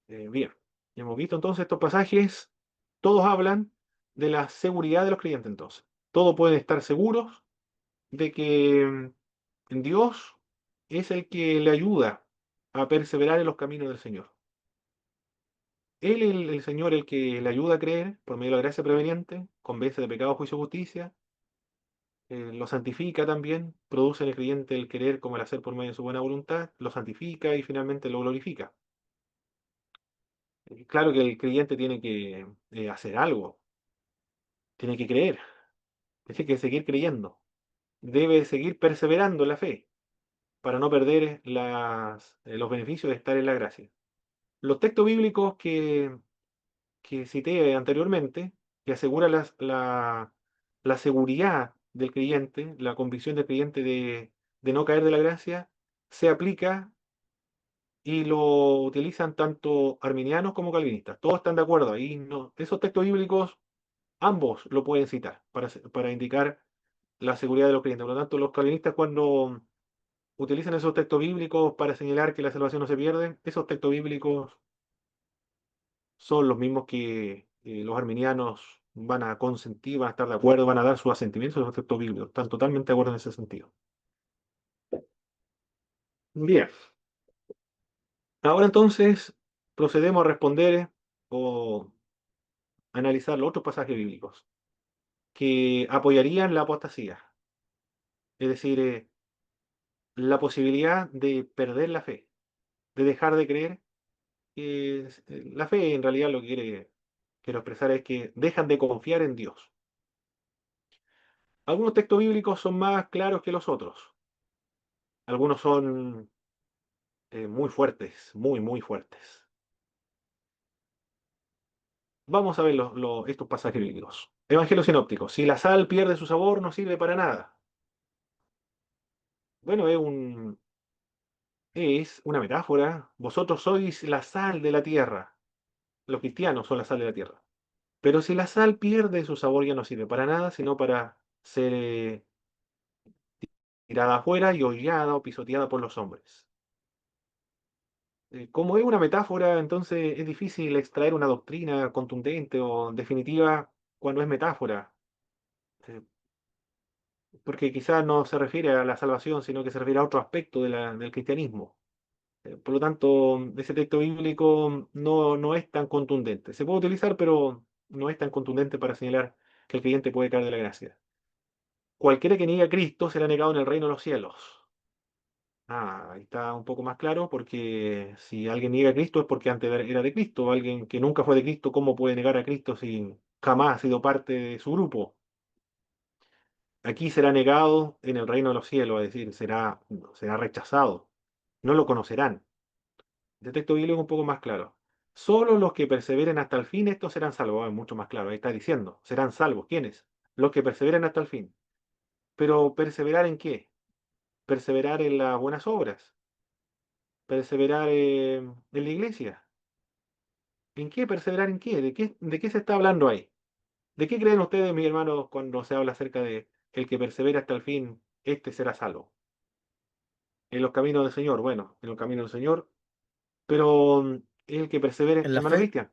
Bien, hemos visto entonces estos pasajes, todos hablan de la seguridad de los creyentes entonces. Todos pueden estar seguros de que Dios es el que le ayuda a perseverar en los caminos del Señor. Él, el Señor, el que le ayuda a creer por medio de la gracia preveniente, convence de pecado, juicio y justicia, lo santifica también, produce en el creyente el querer como el hacer por medio de su buena voluntad, lo santifica y finalmente lo glorifica. Claro que el creyente tiene que hacer algo, tiene que creer, tiene que seguir creyendo, debe seguir perseverando en la fe para no perder los beneficios de estar en la gracia. Los textos bíblicos que cité anteriormente, que asegura la seguridad del creyente, la convicción del creyente de no caer de la gracia, se aplica y lo utilizan tanto arminianos como calvinistas. Todos están de acuerdo ahí. No, esos textos bíblicos, ambos lo pueden citar para indicar la seguridad de los creyentes. Por lo tanto, los calvinistas cuando utilizan esos textos bíblicos para señalar que la salvación no se pierde, esos textos bíblicos son los mismos que los arminianos van a consentir, van a estar de acuerdo, van a dar su asentimiento a los textos bíblicos. Están totalmente de acuerdo en ese sentido. Bien, ahora entonces procedemos a responder o analizar los otros pasajes bíblicos que apoyarían la apostasía, es decir, la posibilidad de perder la fe, de dejar de creer. La fe en realidad lo que quiero expresar es que dejan de confiar en Dios. Algunos textos bíblicos son más claros que los otros. Algunos son muy fuertes, muy fuertes. Vamos a ver estos pasajes bíblicos. Evangelio sinóptico. Si la sal pierde su sabor, no sirve para nada. Bueno, es una metáfora. Vosotros sois la sal de la tierra. Los cristianos son la sal de la tierra. Pero si la sal pierde su sabor, ya no sirve para nada, sino para ser tirada afuera y hollada o pisoteada por los hombres. Como es una metáfora, entonces es difícil extraer una doctrina contundente o definitiva cuando es metáfora, eh, porque quizás no se refiere a la salvación, sino que se refiere a otro aspecto del cristianismo. Por lo tanto, ese texto bíblico no es tan contundente. Se puede utilizar, pero no es tan contundente para señalar que el creyente puede caer de la gracia. Cualquiera que niegue a Cristo será negado en el reino de los cielos. Ahí está un poco más claro, porque si alguien niega a Cristo es porque antes era de Cristo. Alguien que nunca fue de Cristo, ¿cómo puede negar a Cristo si jamás ha sido parte de su grupo? Aquí será negado en el reino de los cielos, es decir, será rechazado. No lo conocerán. El texto bíblico es un poco más claro. Solo los que perseveren hasta el fin, estos serán salvos. Es mucho más claro. Ahí está diciendo, serán salvos. ¿Quiénes? Los que perseveren hasta el fin. Pero ¿perseverar en qué? Perseverar en las buenas obras. Perseverar en la iglesia. ¿En qué? ¿Perseverar en qué? ¿De qué se está hablando ahí? ¿De qué creen ustedes, mis hermanos, cuando se habla acerca de el que persevera hasta el fin, este será salvo? En los caminos del Señor. Bueno, en los caminos del Señor. Pero el que persevere, En la hermano fe, Cristian.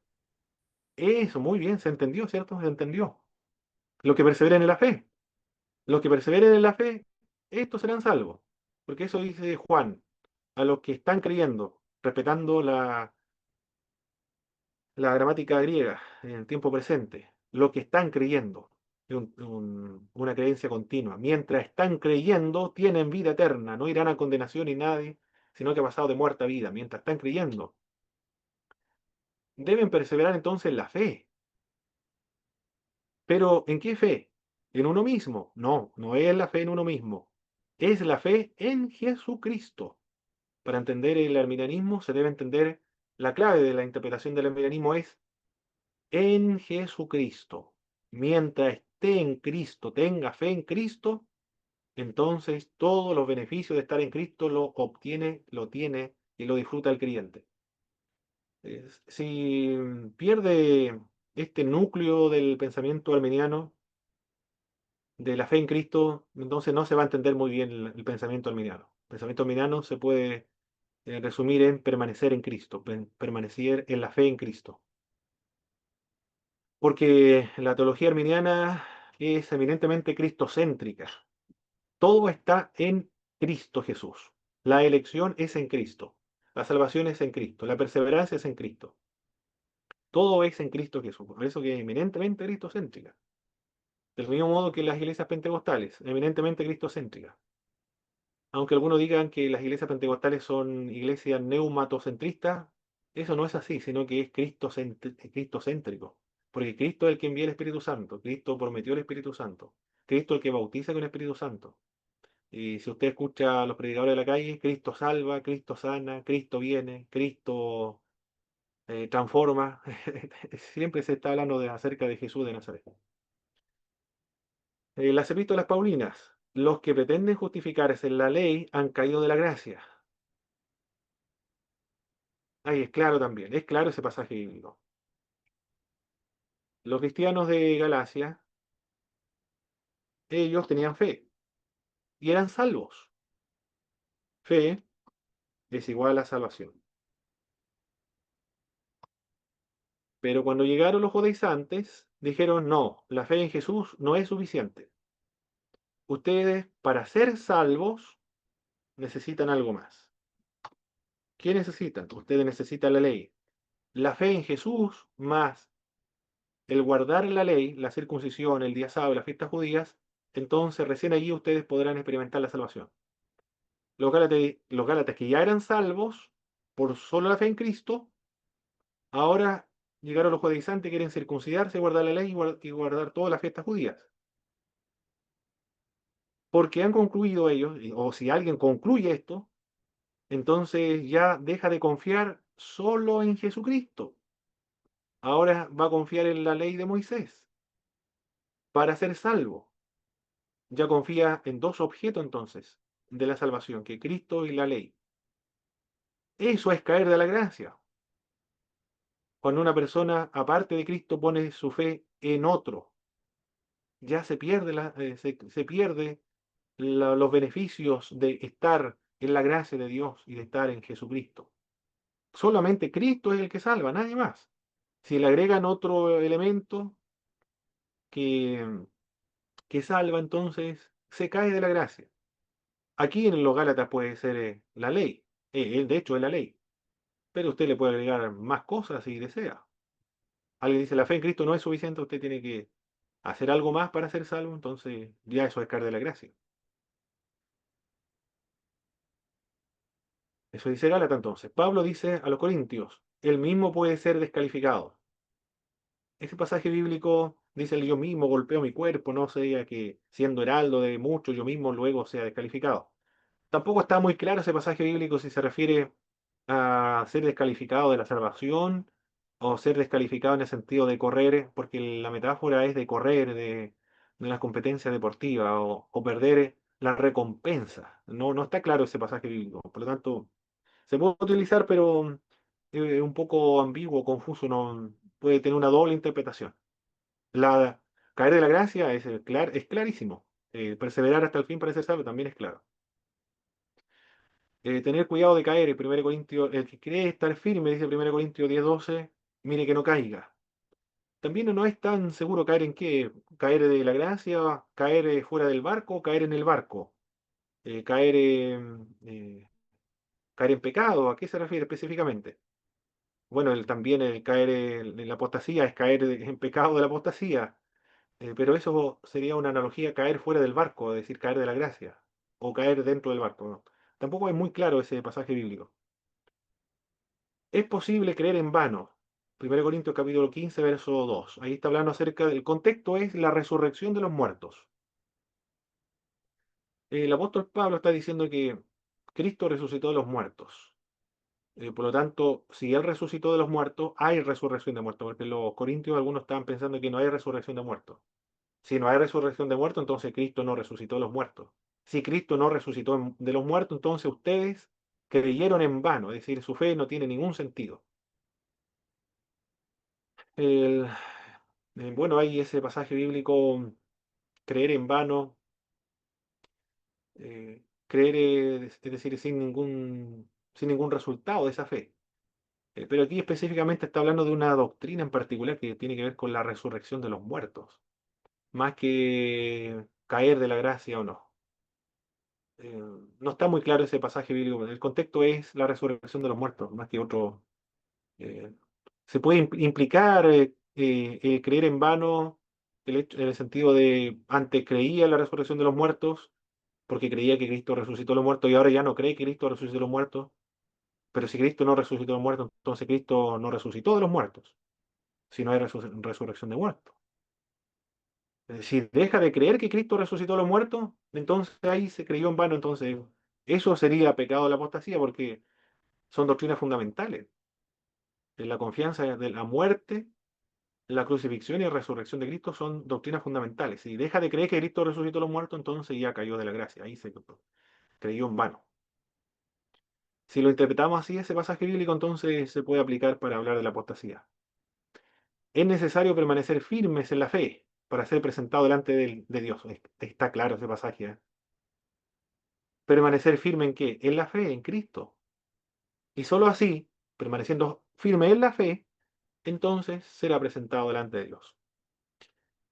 Eso, muy bien, se entendió, ¿cierto? Se entendió. Los que perseveren en la fe. Los que perseveren en la fe, estos serán salvos. Porque eso dice Juan. A los que están creyendo, respetando la gramática griega en el tiempo presente, lo que están creyendo, una creencia continua. Mientras están creyendo, tienen vida eterna, no irán a condenación ni nadie, sino que ha pasado de muerte a vida. Mientras están creyendo, deben perseverar entonces en la fe. Pero ¿en qué fe? ¿En uno mismo? No, no es la fe en uno mismo. Es la fe en Jesucristo. Para entender el arminianismo se debe entender la clave de la interpretación del arminianismo es en Jesucristo. Mientras esté en Cristo, tenga fe en Cristo, entonces todos los beneficios de estar en Cristo lo obtiene, lo tiene y lo disfruta el creyente. Si pierde este núcleo del pensamiento arminiano, de la fe en Cristo, entonces no se va a entender muy bien el pensamiento arminiano. El pensamiento arminiano se puede resumir en permanecer en Cristo, permanecer en la fe en Cristo. Porque la teología arminiana es eminentemente cristocéntrica. Todo está en Cristo Jesús. La elección es en Cristo. La salvación es en Cristo. La perseverancia es en Cristo. Todo es en Cristo Jesús. Por eso que es eminentemente cristocéntrica. Del mismo modo que las iglesias pentecostales, eminentemente cristocéntricas. Aunque algunos digan que las iglesias pentecostales son iglesias neumatocentristas, eso no es así, sino que es cristocéntrico. Porque Cristo es el que envía el Espíritu Santo. Cristo prometió el Espíritu Santo. Cristo es el que bautiza con el Espíritu Santo. Y si usted escucha a los predicadores de la calle, Cristo salva, Cristo sana, Cristo viene, Cristo transforma. Siempre se está hablando acerca de Jesús de Nazaret. Las epístolas paulinas. Los que pretenden justificarse en la ley han caído de la gracia. Ahí es claro también, es claro ese pasaje bíblico. Los cristianos de Galacia, ellos tenían fe y eran salvos. Fe es igual a salvación. Pero cuando llegaron los judaizantes, dijeron, no, la fe en Jesús no es suficiente. Ustedes, para ser salvos, necesitan algo más. ¿Qué necesitan? Ustedes necesitan la ley. La fe en Jesús más el guardar la ley, la circuncisión, el día sábado, las fiestas judías, entonces recién allí ustedes podrán experimentar la salvación. Los Gálatas que ya eran salvos por solo la fe en Cristo, ahora llegaron los judaizantes, quieren circuncidarse, guardar la ley y guardar todas las fiestas judías. Porque han concluido ellos, o si alguien concluye esto, entonces ya deja de confiar solo en Jesucristo. Ahora va a confiar en la ley de Moisés para ser salvo. Ya confía en dos objetos entonces de la salvación, que Cristo y la ley. Eso es caer de la gracia. Cuando una persona, aparte de Cristo, pone su fe en otro, ya se pierde los beneficios de estar en la gracia de Dios y de estar en Jesucristo. Solamente Cristo es el que salva, nadie más. Si le agregan otro elemento que, que salva, entonces se cae de la gracia. Aquí en los Gálatas puede ser la ley, de hecho es la ley, pero usted le puede agregar más cosas si desea. Alguien dice, la fe en Cristo no es suficiente, usted tiene que hacer algo más para ser salvo, entonces ya eso es caer de la gracia. Eso dice Gálatas entonces. Pablo dice a los Corintios, él mismo puede ser descalificado. Ese pasaje bíblico dice el yo mismo golpeo mi cuerpo, no sea que siendo heraldo de muchos yo mismo luego sea descalificado. Tampoco está muy claro ese pasaje bíblico si se refiere a ser descalificado de la salvación o ser descalificado en el sentido de correr, porque la metáfora es de correr, de las competencias deportivas o perder la recompensa. No, no está claro ese pasaje bíblico. Por lo tanto, se puede utilizar, pero es un poco ambiguo, confuso, no, puede tener una doble interpretación. La caer de la gracia es clarísimo. Perseverar hasta el fin para ser salvo también es claro. Tener cuidado de caer, el 1 Corintios, el que cree estar firme, dice 1 Corintios 10:12, mire que no caiga. También no es tan seguro caer en qué, caer de la gracia, caer fuera del barco, caer en el barco, caer, caer en pecado, ¿a qué se refiere específicamente? Bueno, también el caer en la apostasía es caer en pecado de la apostasía, pero eso sería una analogía caer fuera del barco, es decir, caer de la gracia, o caer dentro del barco, ¿no? Tampoco es muy claro ese pasaje bíblico. Es posible creer en vano. 1 Corintios capítulo 15, verso 2. Ahí está hablando acerca del contexto, es la resurrección de los muertos. El apóstol Pablo está diciendo que Cristo resucitó de los muertos. Por lo tanto, si Él resucitó de los muertos, hay resurrección de muertos, porque los corintios algunos estaban pensando que no hay resurrección de muertos. Si no hay resurrección de muertos, entonces Cristo no resucitó de los muertos. Si Cristo no resucitó de los muertos, entonces ustedes creyeron en vano, es decir, su fe no tiene ningún sentido. El, bueno, hay ese pasaje bíblico, creer en vano, creer, es decir, sin ningún resultado de esa fe. Pero aquí específicamente está hablando de una doctrina en particular que tiene que ver con la resurrección de los muertos, más que caer de la gracia o no. Eh, no está muy claro ese pasaje bíblico. El contexto es la resurrección de los muertos, más que otro. eh, Se puede implicar creer en vano en el sentido de antes creía en la resurrección de los muertos porque creía que Cristo resucitó a los muertos y ahora ya no cree que Cristo resucitó a los muertos. Pero si Cristo no resucitó a los muertos, entonces Cristo no resucitó de los muertos, si no hay resurrección de muertos. Si deja de creer que Cristo resucitó a los muertos, entonces ahí se creyó en vano. Entonces, eso sería pecado de la apostasía porque son doctrinas fundamentales. La confianza de la muerte, la crucifixión y la resurrección de Cristo son doctrinas fundamentales. Si deja de creer que Cristo resucitó a los muertos, entonces ya cayó de la gracia. Ahí se creyó en vano. Si lo interpretamos así, ese pasaje bíblico, entonces se puede aplicar para hablar de la apostasía. Es necesario permanecer firmes en la fe para ser presentado delante de Dios. Está claro ese pasaje, ¿eh? ¿Permanecer firme en qué? En la fe, en Cristo. Y solo así, permaneciendo firme en la fe, entonces será presentado delante de Dios.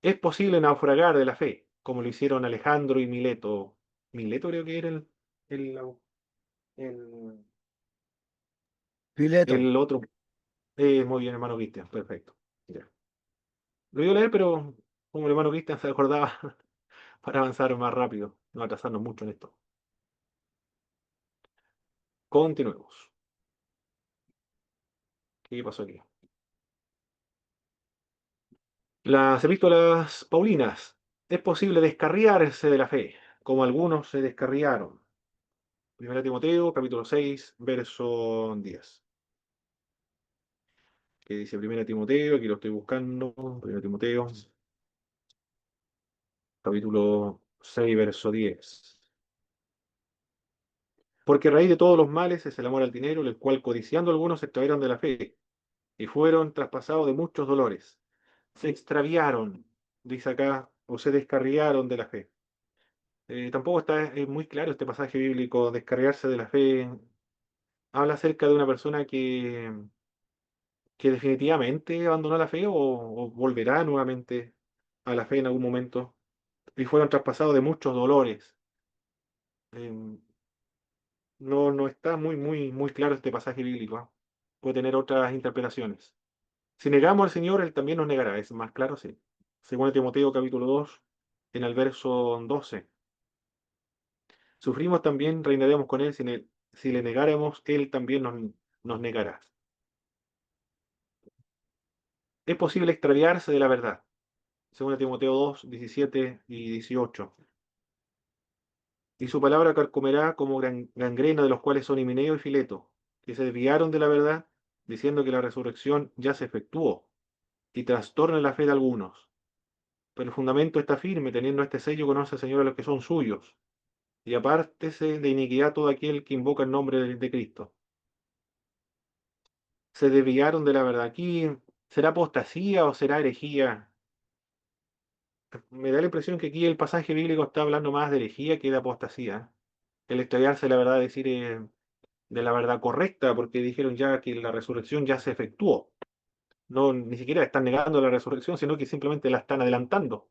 Es posible naufragar de la fe, como lo hicieron Alejandro y Mileto. Mileto creo que era el, el, Pileto. el otro. Muy bien, hermano Cristian, perfecto. Ya. Lo iba a leer, pero como el hermano Cristian se acordaba para avanzar más rápido, no atrasarnos mucho en esto. Continuemos. ¿Qué pasó aquí? Las epístolas paulinas. Es posible descarriarse de la fe, como algunos se descarriaron. 1 Timoteo, capítulo 6, verso 10. ¿Qué dice 1 Timoteo? Aquí lo estoy buscando. 1 Timoteo, capítulo 6, verso 10. Porque raíz de todos los males es el amor al dinero, el cual codiciando algunos se extraviaron de la fe y fueron traspasados de muchos dolores. Se extraviaron, dice acá, o se descarriaron de la fe. Tampoco está muy claro este pasaje bíblico, descargarse de la fe. Habla acerca de una persona que definitivamente abandonó la fe o volverá nuevamente a la fe en algún momento y fueron traspasados de muchos dolores. Em, no está muy claro este pasaje bíblico. ¿Ah? Puede tener otras interpretaciones. Si negamos al Señor, Él también nos negará. Es más claro, sí. Según Timoteo capítulo 2 en el verso 12. Sufrimos también, reinaremos con Él. Si le negáramos, Él también nos negará. Es posible extraviarse de la verdad. Según Timoteo 2 17 y 18. Y su palabra carcomerá como gangrena, de los cuales son Himeneo y Fileto, que se desviaron de la verdad, diciendo que la resurrección ya se efectuó, y trastorna la fe de algunos. Pero el fundamento está firme, teniendo este sello conoce el Señor a los que son suyos, y apártese de iniquidad todo aquel que invoca el nombre de Cristo. Se desviaron de la verdad. Aquí, ¿será apostasía o será herejía? Me da la impresión que aquí el pasaje bíblico está hablando más de herejía que de apostasía. El extraviarse de la verdad, decir de la verdad correcta, porque dijeron ya que la resurrección ya se efectuó. No, ni siquiera están negando la resurrección, sino que simplemente la están adelantando.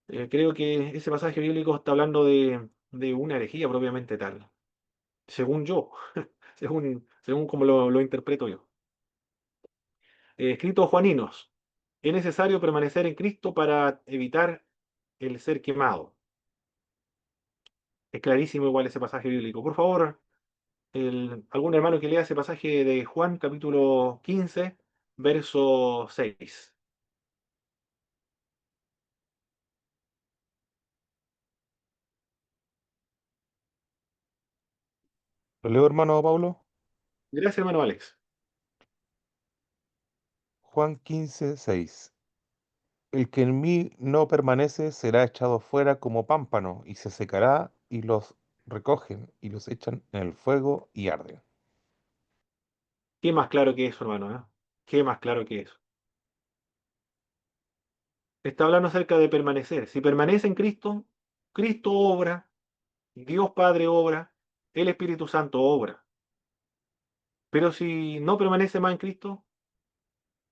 Creo que ese pasaje bíblico está hablando de una herejía propiamente tal, según yo, según como lo interpreto yo. Escritos Juaninos, es necesario permanecer en Cristo para evitar el ser quemado. Es clarísimo igual ese pasaje bíblico. Por favor, algún hermano que lea ese pasaje de Juan capítulo 15 verso 6. ¿Lo leo, hermano Pablo? Gracias, hermano Alex. Juan 15:6. El que en mí no permanece será echado fuera como pámpano y se secará y los recogen y los echan en el fuego y arden. ¿Qué más claro que eso, hermano? ¿Qué más claro que eso? Está hablando acerca de permanecer. Si permanece en Cristo, Cristo obra, Dios Padre obra, el Espíritu Santo obra. Pero si no permanece más en Cristo,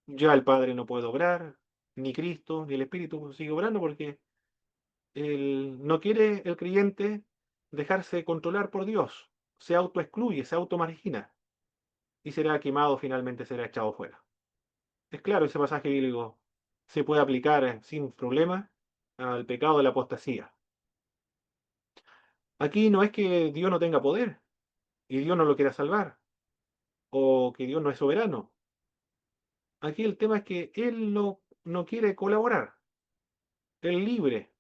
ya el Padre no puede obrar, ni Cristo, ni el Espíritu sigue obrando porque no quiere el creyente dejarse controlar por Dios. Se autoexcluye, se automargina y será quemado, finalmente será echado fuera. Es claro, ese pasaje bíblico se puede aplicar sin problema al pecado de la apostasía. Aquí no es que Dios no tenga poder y Dios no lo quiera salvar o que Dios no es soberano. Aquí el tema es que Él no quiere colaborar. Él libre.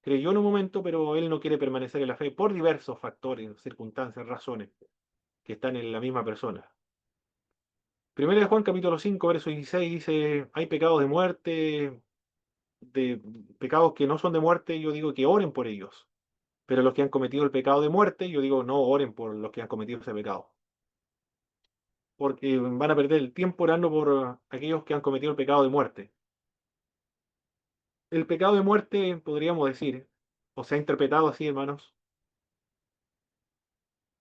Creyó en un momento, pero Él no quiere permanecer en la fe por diversos factores, circunstancias, razones que están en la misma persona. Primera de Juan capítulo 5 verso 16 dice, hay pecados de muerte, de pecados que no son de muerte, yo digo que oren por ellos. Pero los que han cometido el pecado de muerte, yo digo, no oren por los que han cometido ese pecado. Porque van a perder el tiempo orando por aquellos que han cometido el pecado de muerte. El pecado de muerte, podríamos decir, o se ha interpretado así, hermanos,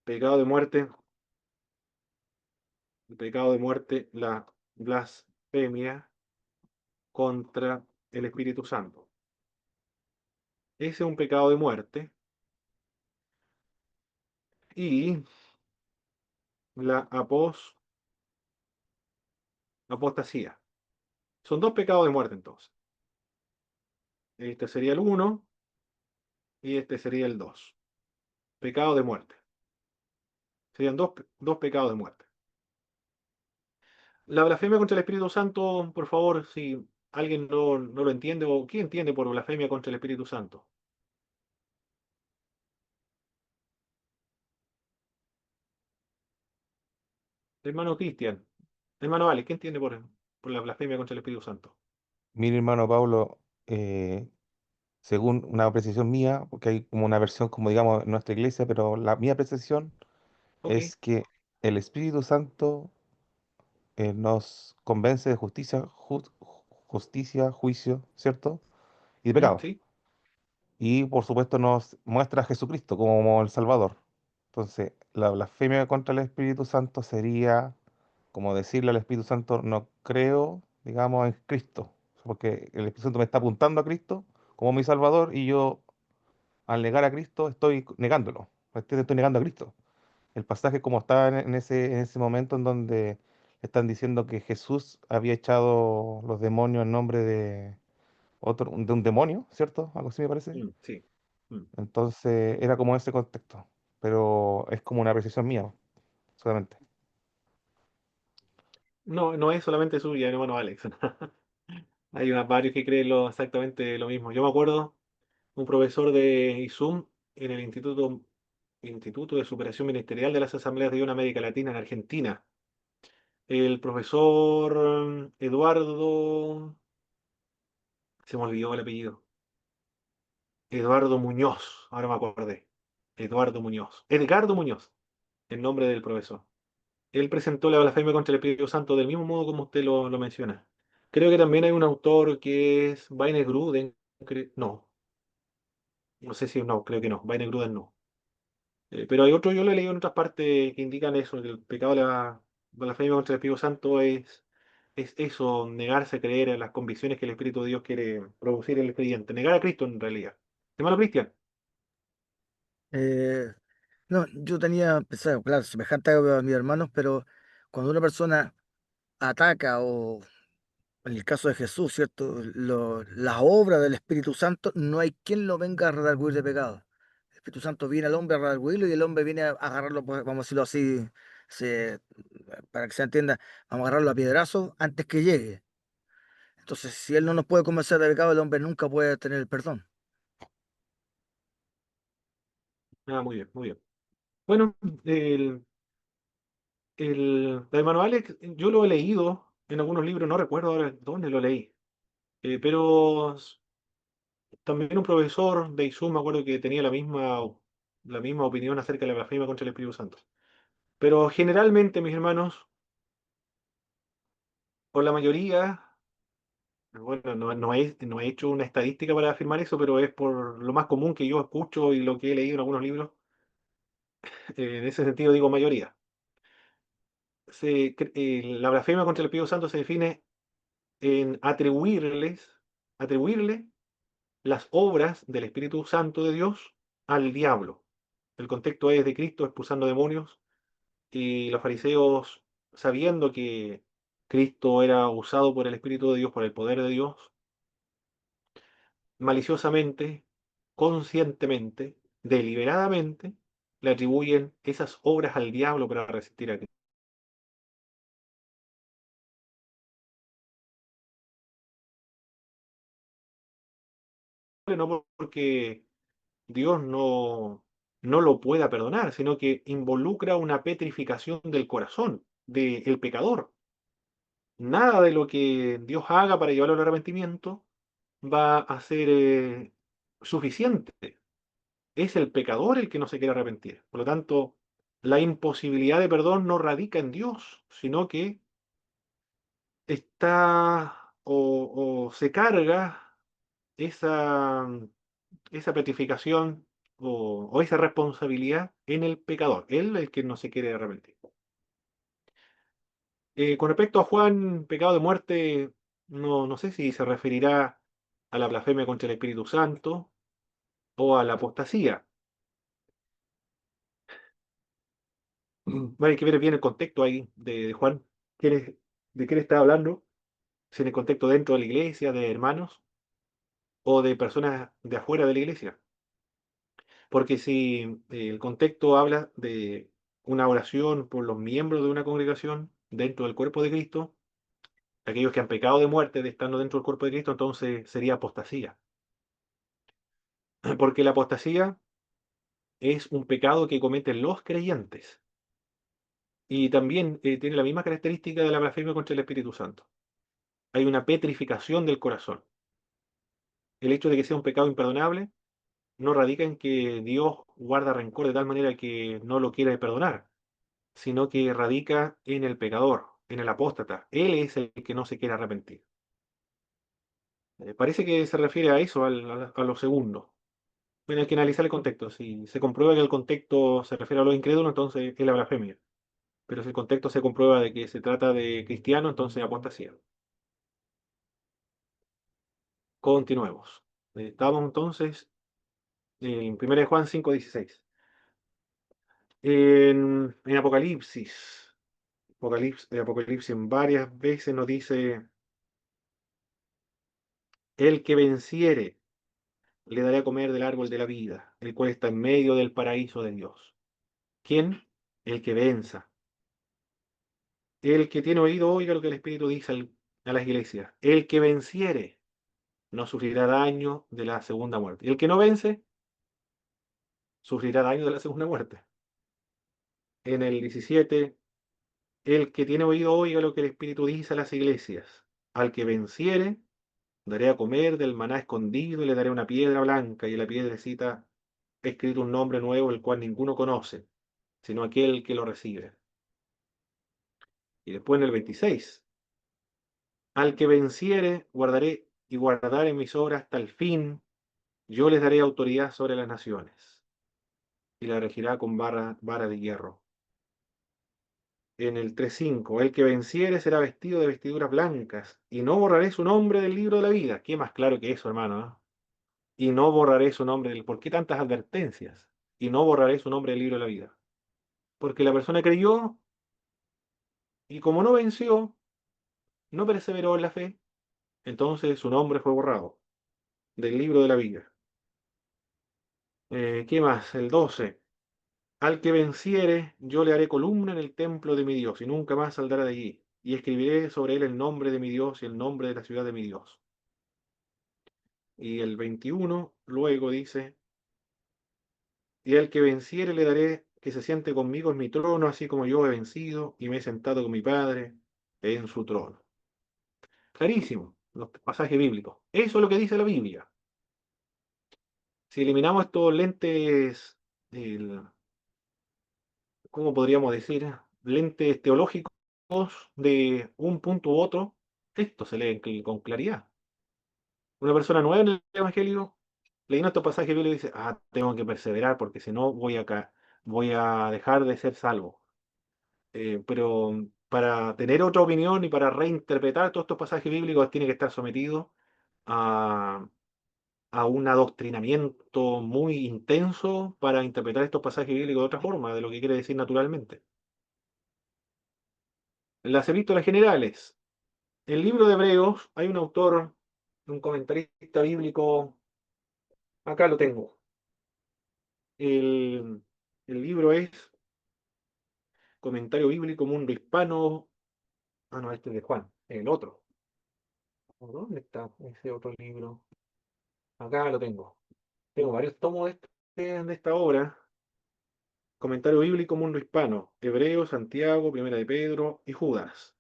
pecado de muerte, el pecado de muerte, la blasfemia contra el Espíritu Santo. Ese es un pecado de muerte y la apostasía. Son dos pecados de muerte entonces. Este sería el uno y este sería el dos. Pecado de muerte. Serían dos pecados de muerte. La blasfemia contra el Espíritu Santo, por favor, si alguien no lo entiende, o ¿qué entiende por blasfemia contra el Espíritu Santo? Hermano Cristian, hermano Alex, ¿qué entiende por la blasfemia contra el Espíritu Santo? Mire, hermano Pablo, según una apreciación mía, porque hay como una versión, como digamos, en nuestra iglesia, pero la mi apreciación Ok, es que el Espíritu Santo nos convence de justicia, justicia, juicio, ¿cierto? Y de pecado. sí, y por supuesto nos muestra a Jesucristo como el Salvador. Entonces, la blasfemia contra el Espíritu Santo sería como decirle al Espíritu Santo, no creo, digamos, en Cristo, porque el Espíritu Santo me está apuntando a Cristo como mi Salvador y yo al negar a Cristo estoy negándolo, estoy negando a Cristo. El pasaje como está en ese momento en donde están diciendo que Jesús había echado los demonios en nombre de de un demonio, ¿cierto? Algo así me parece. Sí. Mm. Entonces era como ese contexto, pero es como una apreciación mía, solamente. No, no es solamente suya, hermano Alex. Hay varios que creen exactamente lo mismo. Yo me acuerdo, un profesor de ISUM en el Instituto de Superación Ministerial de las Asambleas de Dios en América Latina, en Argentina. El profesor Eduardo, se me olvidó el apellido. Eduardo Muñoz, ahora me acordé. Eduardo Muñoz. Edgardo Muñoz, el nombre del profesor. Él presentó la blasfemia contra el Espíritu Santo del mismo modo como usted lo menciona. Creo que también hay un autor que es Weiner Gruden. No, no sé si no, creo que no. Weiner Gruden no. Pero hay otro, yo lo he leído en otras partes que indican eso, que el pecado de la blasfemia contra el Espíritu Santo es eso, negarse a creer en las convicciones que el Espíritu de Dios quiere producir en el creyente. Negar a Cristo en realidad. Hermano Cristian. Eh, no, yo tenía pensado, claro, semejante a mis hermanos, pero cuando una persona ataca o en el caso de Jesús, ¿cierto? Las obras del Espíritu Santo, no hay quien lo venga a redarguir de pecado. El Espíritu Santo viene al hombre a redarguirlo y el hombre viene a agarrarlo, pues, vamos a decirlo así, se- para que se entienda, vamos a agarrarlo a piedrazos antes que llegue. Entonces, si él no nos puede convencer de pecado, el hombre nunca puede tener el perdón. Ah, muy bien, muy bien. Bueno, el hermano Alex, yo lo he leído en algunos libros, no recuerdo ahora dónde lo leí. Pero también un profesor de ISUM, me acuerdo que tenía la misma opinión acerca de la blasfemia contra el Espíritu Santo. Pero generalmente, mis hermanos, por la mayoría, bueno, no he hecho una estadística para afirmar eso, pero es por lo más común que yo escucho y lo que he leído en algunos libros. En ese sentido digo mayoría. La blasfemia contra el Espíritu Santo se define en atribuirle las obras del Espíritu Santo de Dios al diablo. El contexto es de Cristo expulsando demonios y los fariseos, sabiendo que Cristo era usado por el Espíritu de Dios, por el poder de Dios, maliciosamente, conscientemente, deliberadamente, le atribuyen esas obras al diablo para resistir a Cristo. No porque Dios no lo pueda perdonar, sino que involucra una petrificación del corazón del pecador. Nada de lo que Dios haga para llevarlo al arrepentimiento va a ser suficiente. Es el pecador el que no se quiere arrepentir. Por lo tanto, la imposibilidad de perdón no radica en Dios, sino que está o se carga esa, esa petrificación o esa responsabilidad en el pecador, él el que no se quiere arrepentir. Con respecto a Juan, pecado de muerte, no sé si se referirá a la blasfemia contra el Espíritu Santo o a la apostasía. Hay que ver bien el contexto ahí de Juan, de quién está hablando, si en el contexto dentro de la iglesia, de hermanos, o de personas de afuera de la iglesia. Porque si el contexto habla de una oración por los miembros de una congregación dentro del cuerpo de Cristo, aquellos que han pecado de muerte de estando dentro del cuerpo de Cristo, entonces sería apostasía. Porque la apostasía es un pecado que cometen los creyentes y también tiene la misma característica de la blasfemia contra el Espíritu Santo. Hay una petrificación del corazón. El hecho de que sea un pecado imperdonable no radica en que Dios guarda rencor de tal manera que no lo quiere perdonar, sino que radica en el pecador, en el apóstata. Él es el que no se quiere arrepentir. Parece que se refiere a eso, a lo segundo. Bueno, hay que analizar el contexto. Si se comprueba que el contexto se refiere a los incrédulos, entonces es la blasfemia. Pero si el contexto se comprueba de que se trata de cristianos, entonces apostasía. Continuemos. Estamos entonces en 1 Juan 5:16. En Apocalipsis, Apocalipsis en varias veces nos dice, el que venciere le daré a comer del árbol de la vida, el cual está en medio del paraíso de Dios. ¿Quién? El que venza. El que tiene oído oiga lo que el Espíritu dice a las iglesias. El que venciere no sufrirá daño de la segunda muerte. Y el que no vence sufrirá daño de la segunda muerte. En el 17, el que tiene oído oiga lo que el Espíritu dice a las iglesias. Al que venciere, daré a comer del maná escondido y le daré una piedra blanca y en la piedrecita escrito un nombre nuevo, el cual ninguno conoce, sino aquel que lo recibe. Y después en el 26, al que venciere, guardaré y guardaré mis obras hasta el fin, yo les daré autoridad sobre las naciones y la regirá con vara de hierro. En el 3:5, el que venciere será vestido de vestiduras blancas, y no borraré su nombre del libro de la vida. ¿Qué más claro que eso, hermano? Y no borraré su nombre del... ¿Por qué tantas advertencias? Y no borraré su nombre del libro de la vida. Porque la persona creyó, y como no venció, no perseveró en la fe, entonces su nombre fue borrado del libro de la vida. ¿Qué más? El 12. Al que venciere, yo le haré columna en el templo de mi Dios, y nunca más saldrá de allí. Y escribiré sobre él el nombre de mi Dios y el nombre de la ciudad de mi Dios. Y el 21, luego dice, y al que venciere le daré que se siente conmigo en mi trono, así como yo he vencido y me he sentado con mi Padre en su trono. Clarísimo, los pasajes bíblicos. Eso es lo que dice la Biblia. Si eliminamos estos lentes, el- ¿cómo podríamos decir? Lentes teológicos de un punto u otro, esto se lee con claridad. Una persona nueva en el Evangelio, leyendo estos pasajes bíblicos, dice, tengo que perseverar porque si no voy a dejar de ser salvo. Pero para tener otra opinión y para reinterpretar todos estos pasajes bíblicos tiene que estar sometido a, a un adoctrinamiento muy intenso para interpretar estos pasajes bíblicos de otra forma, de lo que quiere decir naturalmente. Las epístolas generales. En el libro de Hebreos hay un autor, un comentarista bíblico, acá lo tengo. El, el libro es Comentario Bíblico Mundo Hispano. No, este es de Juan, el otro. ¿Dónde está ese otro libro? Acá lo tengo. Tengo varios tomos de esta obra. Comentario Bíblico Mundo Hispano. Hebreo, Santiago, Primera de Pedro y Judas.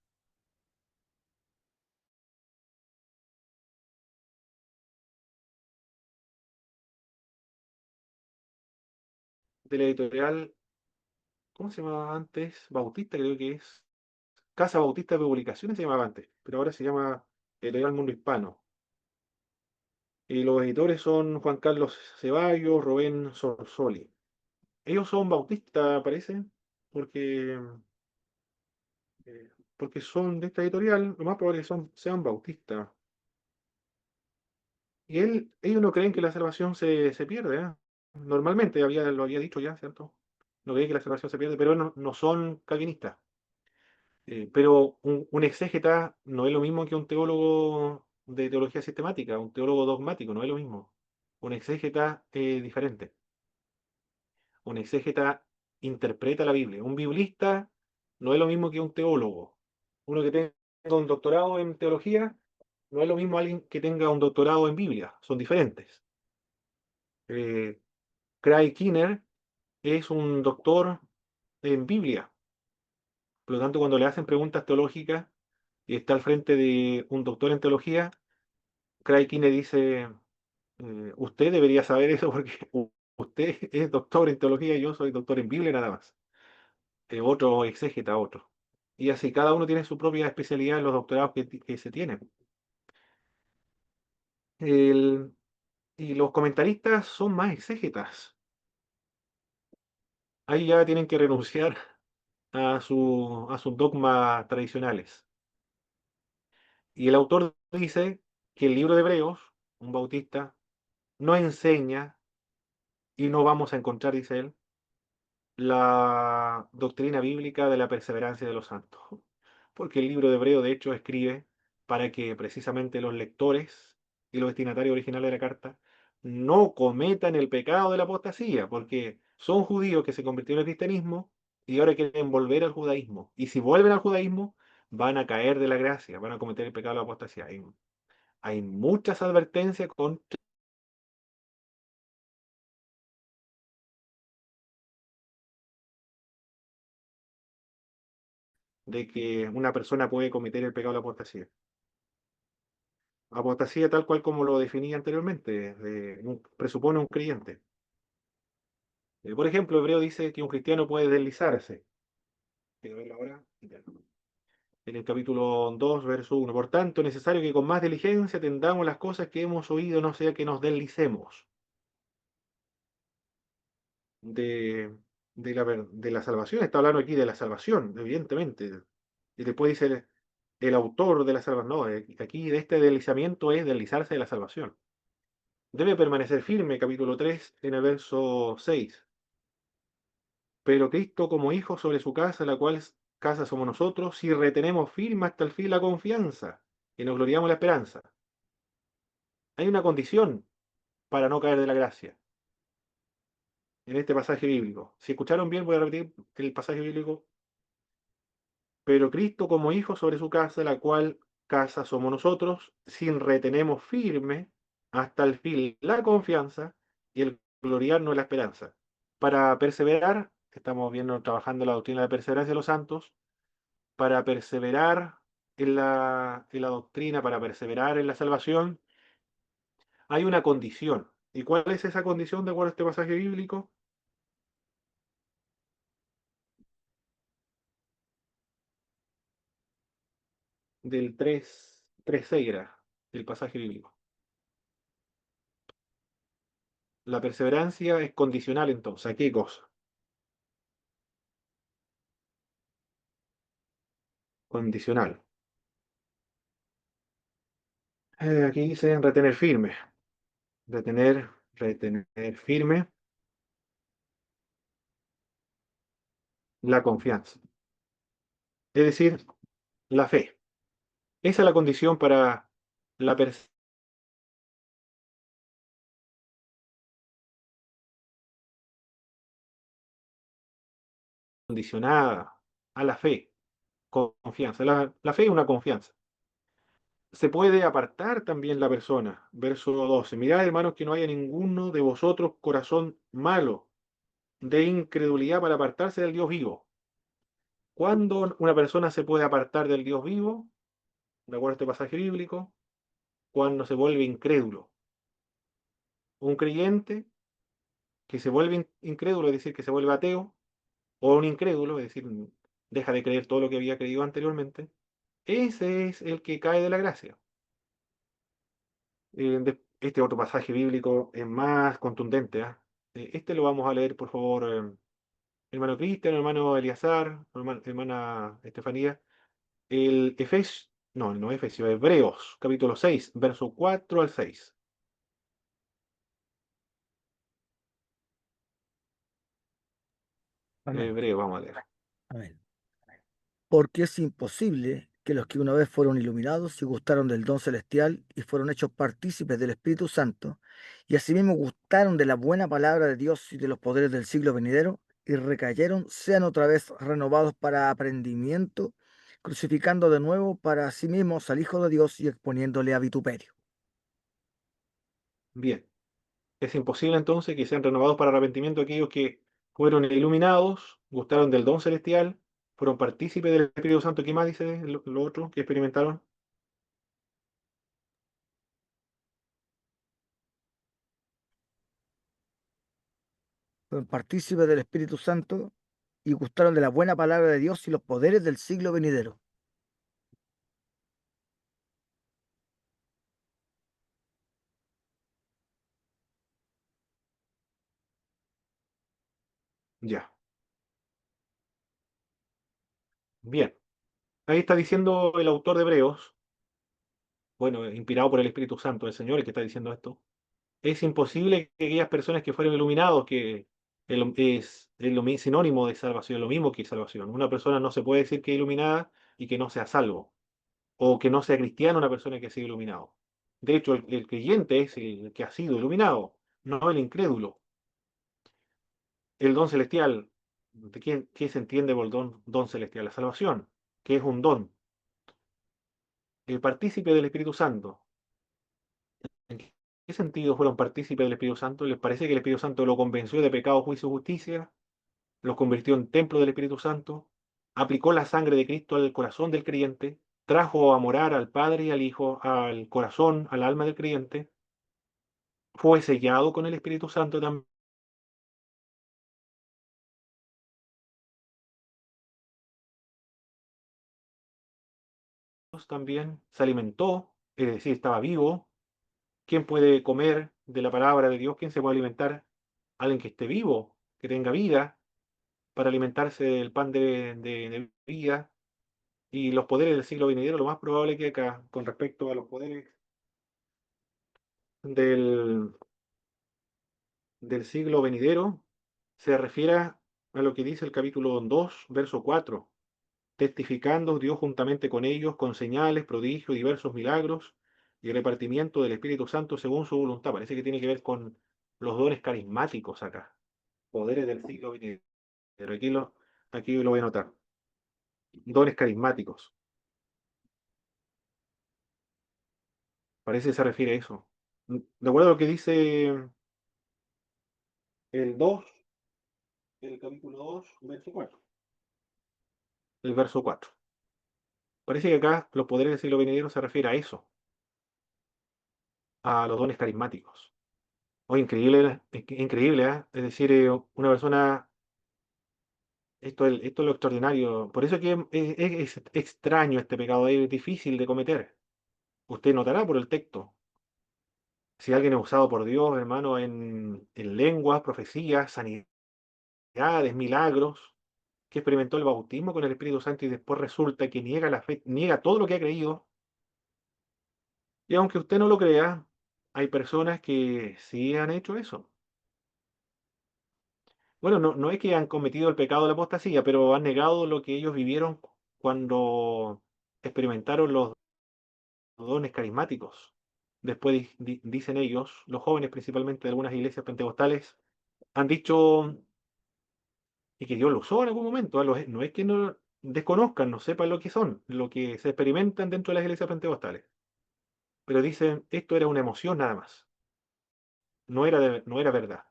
De la editorial, ¿cómo se llamaba antes? Bautista, creo que es. Casa Bautista de Publicaciones se llamaba antes, pero ahora se llama Editorial Mundo Hispano. Y los editores son Juan Carlos Ceballos, Rubén Sorsoli. Ellos son bautistas, parece, porque, porque son de esta editorial, lo más probable es que sean bautistas. Y ellos no creen que la salvación se pierde, ¿eh? Normalmente, lo había dicho ya, ¿cierto? No creen que la salvación se pierde, pero no son calvinistas. Pero un exégeta no es lo mismo que un teólogo de teología sistemática, un teólogo dogmático, no es lo mismo. Un exégeta es diferente. Un exégeta interpreta la Biblia. Un biblista no es lo mismo que un teólogo. Uno que tenga un doctorado en teología no es lo mismo alguien que tenga un doctorado en Biblia. Son diferentes. Eh, Craig Kinner es un doctor en Biblia. Por lo tanto, cuando le hacen preguntas teológicas y está al frente de un doctor en teología, Craig Kinner dice, usted debería saber eso porque usted es doctor en teología y yo soy doctor en Biblia nada más. Otro exégeta, otro. Y así cada uno tiene su propia especialidad en los doctorados que se tienen. El, Y los comentaristas son más exégetas. Ahí ya tienen que renunciar a sus dogmas tradicionales. Y el autor dice que el libro de Hebreos, un bautista, no enseña y no vamos a encontrar, dice él, la doctrina bíblica de la perseverancia de los santos. Porque el libro de Hebreo, de hecho, escribe para que precisamente los lectores y los destinatarios originales de la carta no cometan el pecado de la apostasía, porque son judíos que se convirtieron al cristianismo y ahora quieren volver al judaísmo. Y si vuelven al judaísmo, van a caer de la gracia, van a cometer el pecado de la apostasía. Hay muchas advertencias de que una persona puede cometer el pecado de la apostasía. Apostasía tal cual como lo definí anteriormente, presupone un creyente. Por ejemplo, Hebreo dice que un cristiano puede deslizarse. Quiero verlo ahora. En el capítulo 2, verso 1. Por tanto, es necesario que con más diligencia atendamos las cosas que hemos oído, no sea que nos deslicemos de, de la salvación. Está hablando aquí de la salvación, evidentemente. Y después dice el autor de la salvación. No, aquí de este deslizamiento es deslizarse de la salvación. Debe permanecer firme, capítulo 3, en el verso 6. Pero Cristo como hijo sobre su casa, la cual casa somos nosotros, si retenemos firme hasta el fin la confianza y nos gloriamos en la esperanza. Hay una condición para no caer de la gracia en este pasaje bíblico. Si escucharon bien, voy a repetir el pasaje bíblico. Pero Cristo como hijo sobre su casa, la cual casa somos nosotros, si retenemos firme hasta el fin la confianza y el gloriarnos en la esperanza. Para perseverar, estamos viendo, trabajando la doctrina de perseverancia de los santos, para perseverar en la doctrina, para perseverar en la salvación, hay una condición. ¿Y cuál es esa condición de acuerdo a este pasaje bíblico? Del 3:6 era el pasaje bíblico. La perseverancia es condicional entonces. ¿A qué cosa? Condicional. Aquí dice retener firme. Retener firme la confianza. Es decir, la fe. Esa es la condición para la perseverancia condicionada a la fe. Confianza. La fe es una confianza. Se puede apartar también la persona. Verso 12. Mirad, hermanos, que no haya ninguno de vosotros corazón malo de incredulidad para apartarse del Dios vivo. ¿Cuándo una persona se puede apartar del Dios vivo? De acuerdo a este pasaje bíblico, cuando se vuelve incrédulo. Un creyente que se vuelve incrédulo, es decir, que se vuelve ateo, o un incrédulo, es decir, deja de creer todo lo que había creído anteriormente, ese es el que cae de la gracia. Este otro pasaje bíblico es más contundente. ¿Ah? Este lo vamos a leer, por favor, hermano Cristian, hermano Eleazar, hermana Estefanía. El Efesios, no Efesios, Hebreos, capítulo 6, verso 4 al 6. Amén. Hebreo, vamos a leer. Amén. Porque es imposible que los que una vez fueron iluminados y gustaron del don celestial y fueron hechos partícipes del Espíritu Santo, y asimismo gustaron de la buena palabra de Dios y de los poderes del siglo venidero, y recayeron, sean otra vez renovados para aprendimiento, crucificando de nuevo para sí mismos al Hijo de Dios y exponiéndole a vituperio. Bien, es imposible entonces que sean renovados para arrepentimiento aquellos que fueron iluminados, gustaron del don celestial, fueron partícipes del Espíritu Santo. ¿Qué más dice lo otro que experimentaron? Fueron partícipes del Espíritu Santo y gustaron de la buena palabra de Dios y los poderes del siglo venidero. Ya, bien. Ahí está diciendo el autor de Hebreos, bueno, inspirado por el Espíritu Santo del Señor, el que está diciendo esto. Es imposible que aquellas personas que fueron iluminados, que sinónimo de salvación, lo mismo que salvación. Una persona no se puede decir que es iluminada y que no sea salvo, o que no sea cristiano una persona que sea iluminado. De hecho, el creyente es el que ha sido iluminado, no el incrédulo. El don celestial, ¿qué se entiende por don celestial? La salvación, que es un don. El partícipe del Espíritu Santo. ¿En qué sentido fueron partícipes del Espíritu Santo? ¿Les parece que el Espíritu Santo lo convenció de pecado, juicio y justicia? ¿Los convirtió en templo del Espíritu Santo? ¿Aplicó la sangre de Cristo al corazón del creyente? ¿Trajo a morar al Padre y al Hijo, al corazón, al alma del creyente? ¿Fue sellado con el Espíritu Santo también? ¿Se alimentó? Es decir, estaba vivo. ¿Quién puede comer de la palabra de Dios? ¿Quién se puede alimentar? Alguien que esté vivo, que tenga vida, para alimentarse del pan de vida. Y los poderes del siglo venidero, lo más probable que acá, con respecto a los poderes del, del siglo venidero, se refiere a lo que dice el capítulo 2 verso 4, testificando Dios juntamente con ellos, con señales, prodigios, diversos milagros y repartimiento del Espíritu Santo según su voluntad. Parece que tiene que ver con los dones carismáticos acá, poderes del siglo venidero. Aquí lo voy a anotar. Dones carismáticos. Parece que se refiere a eso. De acuerdo a lo que dice el 2, el capítulo 2 verso 4. El verso 4. Parece que acá los poderes del siglo venidero se refiere a eso, a los dones carismáticos. Oh, increíble, increíble, ¿eh? Es decir, una persona, esto es lo extraordinario. Por eso que es extraño este pecado, es difícil de cometer. Usted notará por el texto. Si alguien es usado por Dios, hermano, en lenguas, profecías, sanidades, milagros, que experimentó el bautismo con el Espíritu Santo y después resulta que niega la fe, niega todo lo que ha creído. Y aunque usted no lo crea, hay personas que sí han hecho eso. Bueno, no es que han cometido el pecado de la apostasía, pero han negado lo que ellos vivieron cuando experimentaron los dones carismáticos. Después dicen ellos, los jóvenes principalmente de algunas iglesias pentecostales, han dicho y que Dios lo usó en algún momento. No es que no desconozcan, no sepan lo que son, lo que se experimentan dentro de las iglesias pentecostales. Pero dicen, esto era una emoción nada más. No era verdad.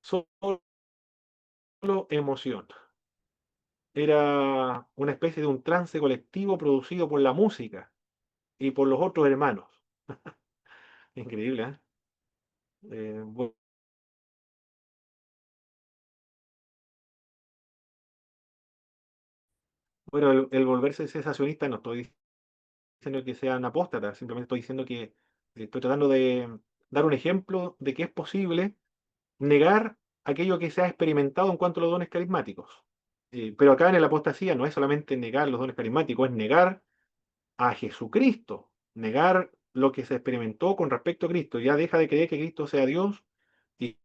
Solo emoción. Era una especie de un trance colectivo producido por la música y por los otros hermanos. Increíble, ¿eh? Bu- bueno, el volverse cesacionista no estoy diciendo que sean apóstatas, simplemente estoy diciendo que estoy tratando de dar un ejemplo de que es posible negar aquello que se ha experimentado en cuanto a los dones carismáticos. Pero acá en la apostasía no es solamente negar los dones carismáticos, es negar a Jesucristo, negar lo que se experimentó con respecto a Cristo. Ya deja de creer que Cristo sea Dios y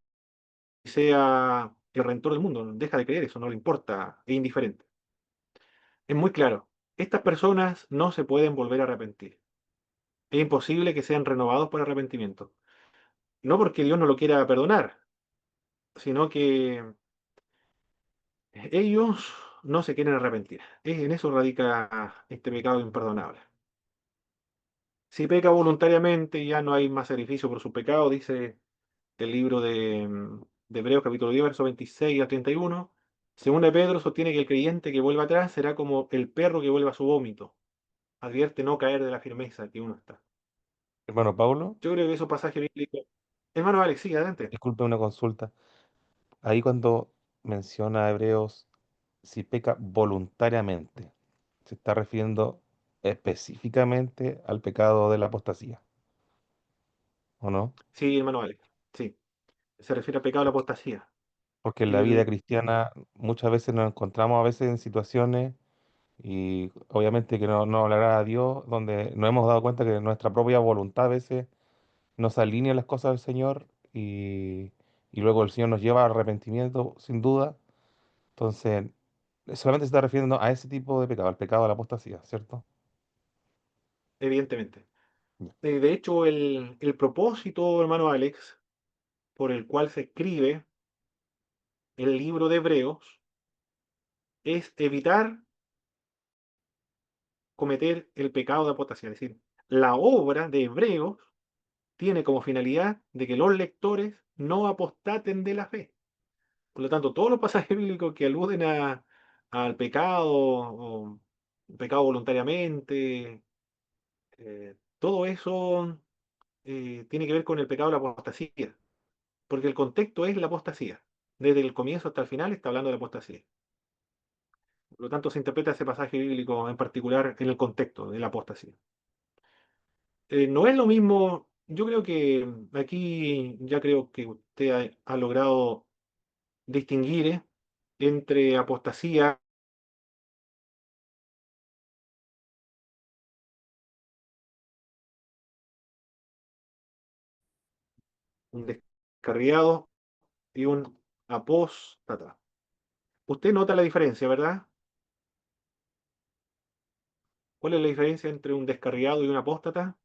sea el redentor del mundo. Deja de creer eso, no le importa, es indiferente. Es muy claro, estas personas no se pueden volver a arrepentir. Es imposible que sean renovados por arrepentimiento. No porque Dios no lo quiera perdonar, sino que ellos no se quieren arrepentir. En eso radica este pecado imperdonable. Si peca voluntariamente, ya no hay más sacrificio por su pecado, dice el libro de Hebreos capítulo 10, verso 26 al 31. Según de Pedro, sostiene que el creyente que vuelva atrás será como el perro que vuelve a su vómito. Advierte no caer de la firmeza que uno está. Hermano Paulo, Yo creo que esos pasajes bíblicos. Hermano Alex, sí, adelante. disculpe una consulta. Ahí cuando menciona a Hebreos, si peca voluntariamente, se está refiriendo específicamente al pecado de la apostasía, ¿o no? Sí, hermano Alex. Sí. Se refiere al pecado de la apostasía. Porque en la vida El, cristiana muchas veces nos encontramos a veces en situaciones y obviamente que no hablará a Dios, donde nos hemos dado cuenta que nuestra propia voluntad a veces nos alinea las cosas del Señor y luego el Señor nos lleva al arrepentimiento, sin duda. Entonces, solamente se está refiriendo a ese tipo de pecado, al pecado de la apostasía, ¿cierto? evidentemente. Ya. De hecho, el propósito, hermano Alex, por el cual se escribe el libro de Hebreos es evitar cometer el pecado de apostasía. Es decir, la obra de Hebreos tiene como finalidad de que los lectores no apostaten de la fe. Por lo tanto, todos los pasajes bíblicos que aluden al pecado o pecado voluntariamente, todo eso tiene que ver con el pecado de la apostasía, porque el contexto es la apostasía. Desde el comienzo hasta el final está hablando de la apostasía. Por lo tanto, se interpreta ese pasaje bíblico en particular en el contexto de la apostasía. No es lo mismo, yo creo que aquí ya creo que usted ha logrado distinguir entre apostasía, un descarriado y un apóstata. Usted nota la diferencia, ¿verdad? ¿Cuál es la diferencia entre un descarriado y un apóstata?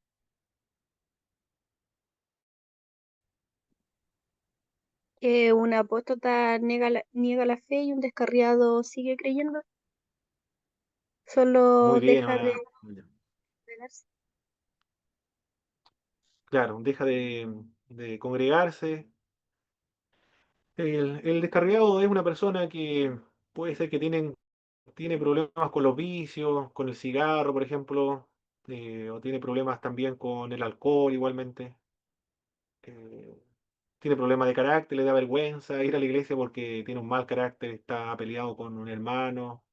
Que un apóstata niega la fe y un descarriado sigue creyendo, Muy solo bien, deja de hermana. negarse. Claro, deja de congregarse. El descarriado es una persona que puede ser que tiene problemas con los vicios, con el cigarro, por ejemplo, o tiene problemas también con el alcohol igualmente. eh, Tiene problemas de carácter, le da vergüenza ir a la iglesia porque tiene un mal carácter, está peleado con un hermano,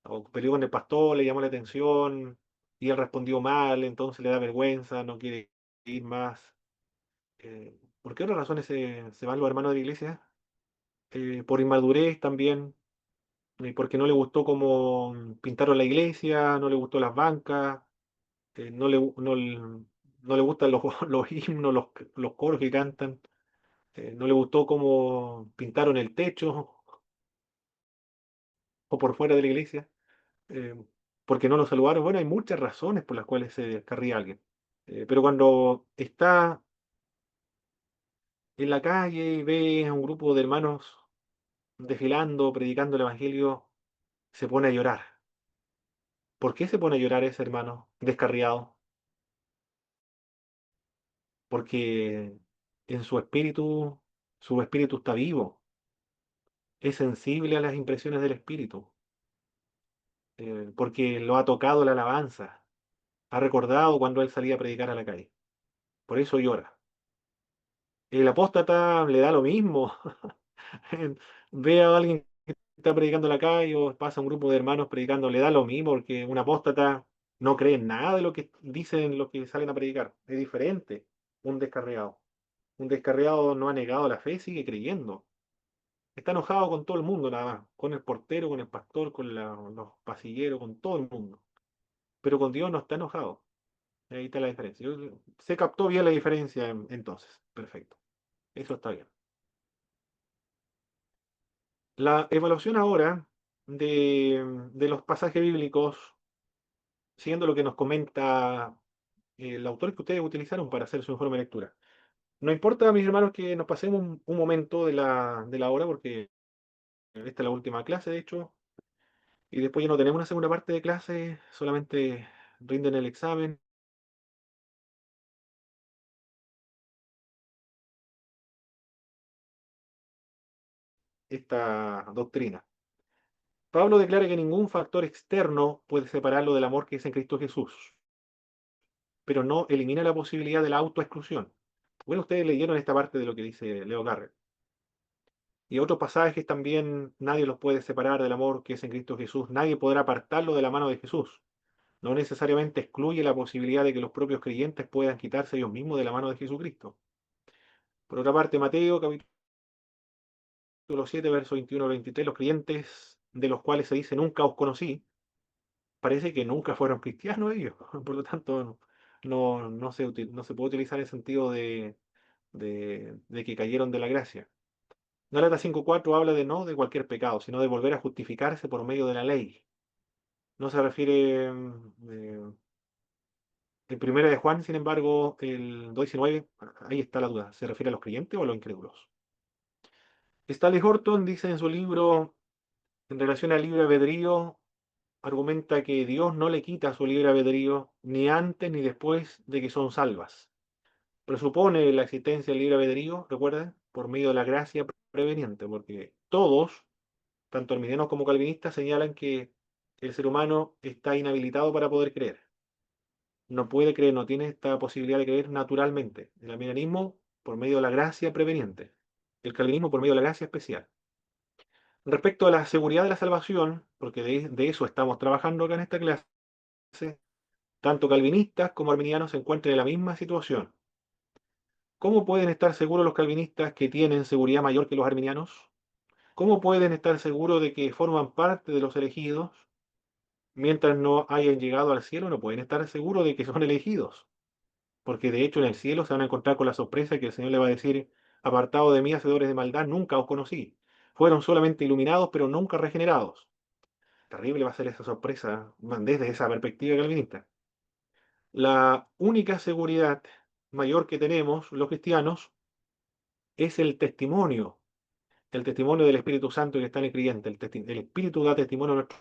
o peleó con el pastor, le llamó la atención y él respondió mal, entonces le da vergüenza, no quiere ir más. ¿Por qué otras razones se van los hermanos de la iglesia? Por inmadurez también, porque no le gustó cómo pintaron la iglesia, no le gustó las bancas, no le gustan los, los himnos, los coros que cantan, no le gustó cómo pintaron el techo o por fuera de la iglesia, eh, porque no lo saludaron. Bueno, hay muchas razones por las cuales se descarría alguien. Pero cuando está en la calle y ve a un grupo de hermanos desfilando, predicando el evangelio, se pone a llorar. ¿Por qué se pone a llorar ese hermano descarriado? Porque en su espíritu está vivo, es sensible a las impresiones del espíritu, porque lo ha tocado la alabanza, ha recordado cuando él salía a predicar a la calle. Por eso llora. El apóstata le da lo mismo. Ve a alguien que está predicando en la calle o pasa un grupo de hermanos predicando, le da lo mismo porque un apóstata no cree en nada de lo que dicen los que salen a predicar. Es diferente un descarriado. Un descarriado no ha negado la fe, sigue creyendo. Está enojado con todo el mundo nada más, con el portero, con el pastor, con los pasilleros, con todo el mundo. Pero con Dios no está enojado. Ahí está la diferencia. Se captó bien la diferencia entonces. Perfecto. Eso está bien. La evaluación ahora de los pasajes bíblicos, siguiendo lo que nos comenta el autor que ustedes utilizaron para hacer su informe de lectura. No importa, mis hermanos, que nos pasemos un momento de la hora, porque esta es la última clase, de hecho, y después ya no tenemos una segunda parte de clase, solamente rinden el examen, esta doctrina. Pablo declara que ningún factor externo puede separarlo del amor que es en Cristo Jesús, pero no elimina la posibilidad de la autoexclusión. Bueno, ustedes leyeron esta parte de lo que dice Leo Garrett. Y otros pasajes también, nadie los puede separar del amor que es en Cristo Jesús. Nadie podrá apartarlo de la mano de Jesús. No necesariamente excluye la posibilidad de que los propios creyentes puedan quitarse ellos mismos de la mano de Jesucristo. Por otra parte, Mateo capítulo capítulo 7, verso 21 al 23, los creyentes de los cuales se dice nunca os conocí, parece que nunca fueron cristianos ellos. Por lo tanto, no se puede utilizar el sentido de que cayeron de la gracia. Gálatas 5:4 habla de no de cualquier pecado, sino de volver a justificarse por medio de la ley. No se refiere, en primera de Juan, sin embargo, el 2:19, ahí está la duda, ¿se refiere a los creyentes o a los incrédulos? Stanley Horton dice en su libro, en relación al libre albedrío, argumenta que Dios no le quita su libre albedrío ni antes ni después de que son salvas. Presupone la existencia del libre albedrío, recuerden, por medio de la gracia preveniente, porque todos, tanto arminianos como calvinistas, señalan que el ser humano está inhabilitado para poder creer. No puede creer, no tiene esta posibilidad de creer naturalmente. El arminianismo por medio de la gracia preveniente. El calvinismo por medio de la gracia especial. Respecto a la seguridad de la salvación, porque de eso estamos trabajando acá en esta clase, tanto calvinistas como arminianos se encuentran en la misma situación. ¿Cómo pueden estar seguros los calvinistas que tienen seguridad mayor que los arminianos? ¿Cómo pueden estar seguros de que forman parte de los elegidos mientras no hayan llegado al cielo? No pueden estar seguros de que son elegidos, porque de hecho en el cielo se van a encontrar con la sorpresa que el Señor le va a decir, apartado de mí, hacedores de maldad, nunca os conocí. Fueron solamente iluminados, pero nunca regenerados. Terrible va a ser esa sorpresa desde esa perspectiva calvinista. La única seguridad mayor que tenemos los cristianos es el testimonio del Espíritu Santo que está en el creyente. El Espíritu da testimonio a nuestro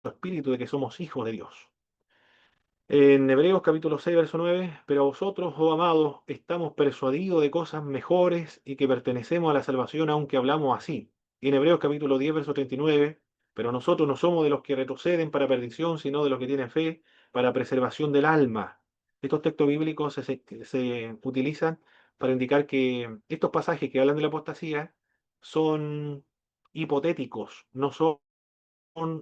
espíritu de que somos hijos de Dios. En Hebreos capítulo 6, verso 9, pero vosotros, oh amados, estamos persuadidos de cosas mejores y que pertenecemos a la salvación, aunque hablamos así. Y en Hebreos capítulo 10, verso 39, pero nosotros no somos de los que retroceden para perdición, sino de los que tienen fe para preservación del alma. Estos textos bíblicos se utilizan para indicar que estos pasajes que hablan de la apostasía son hipotéticos, no son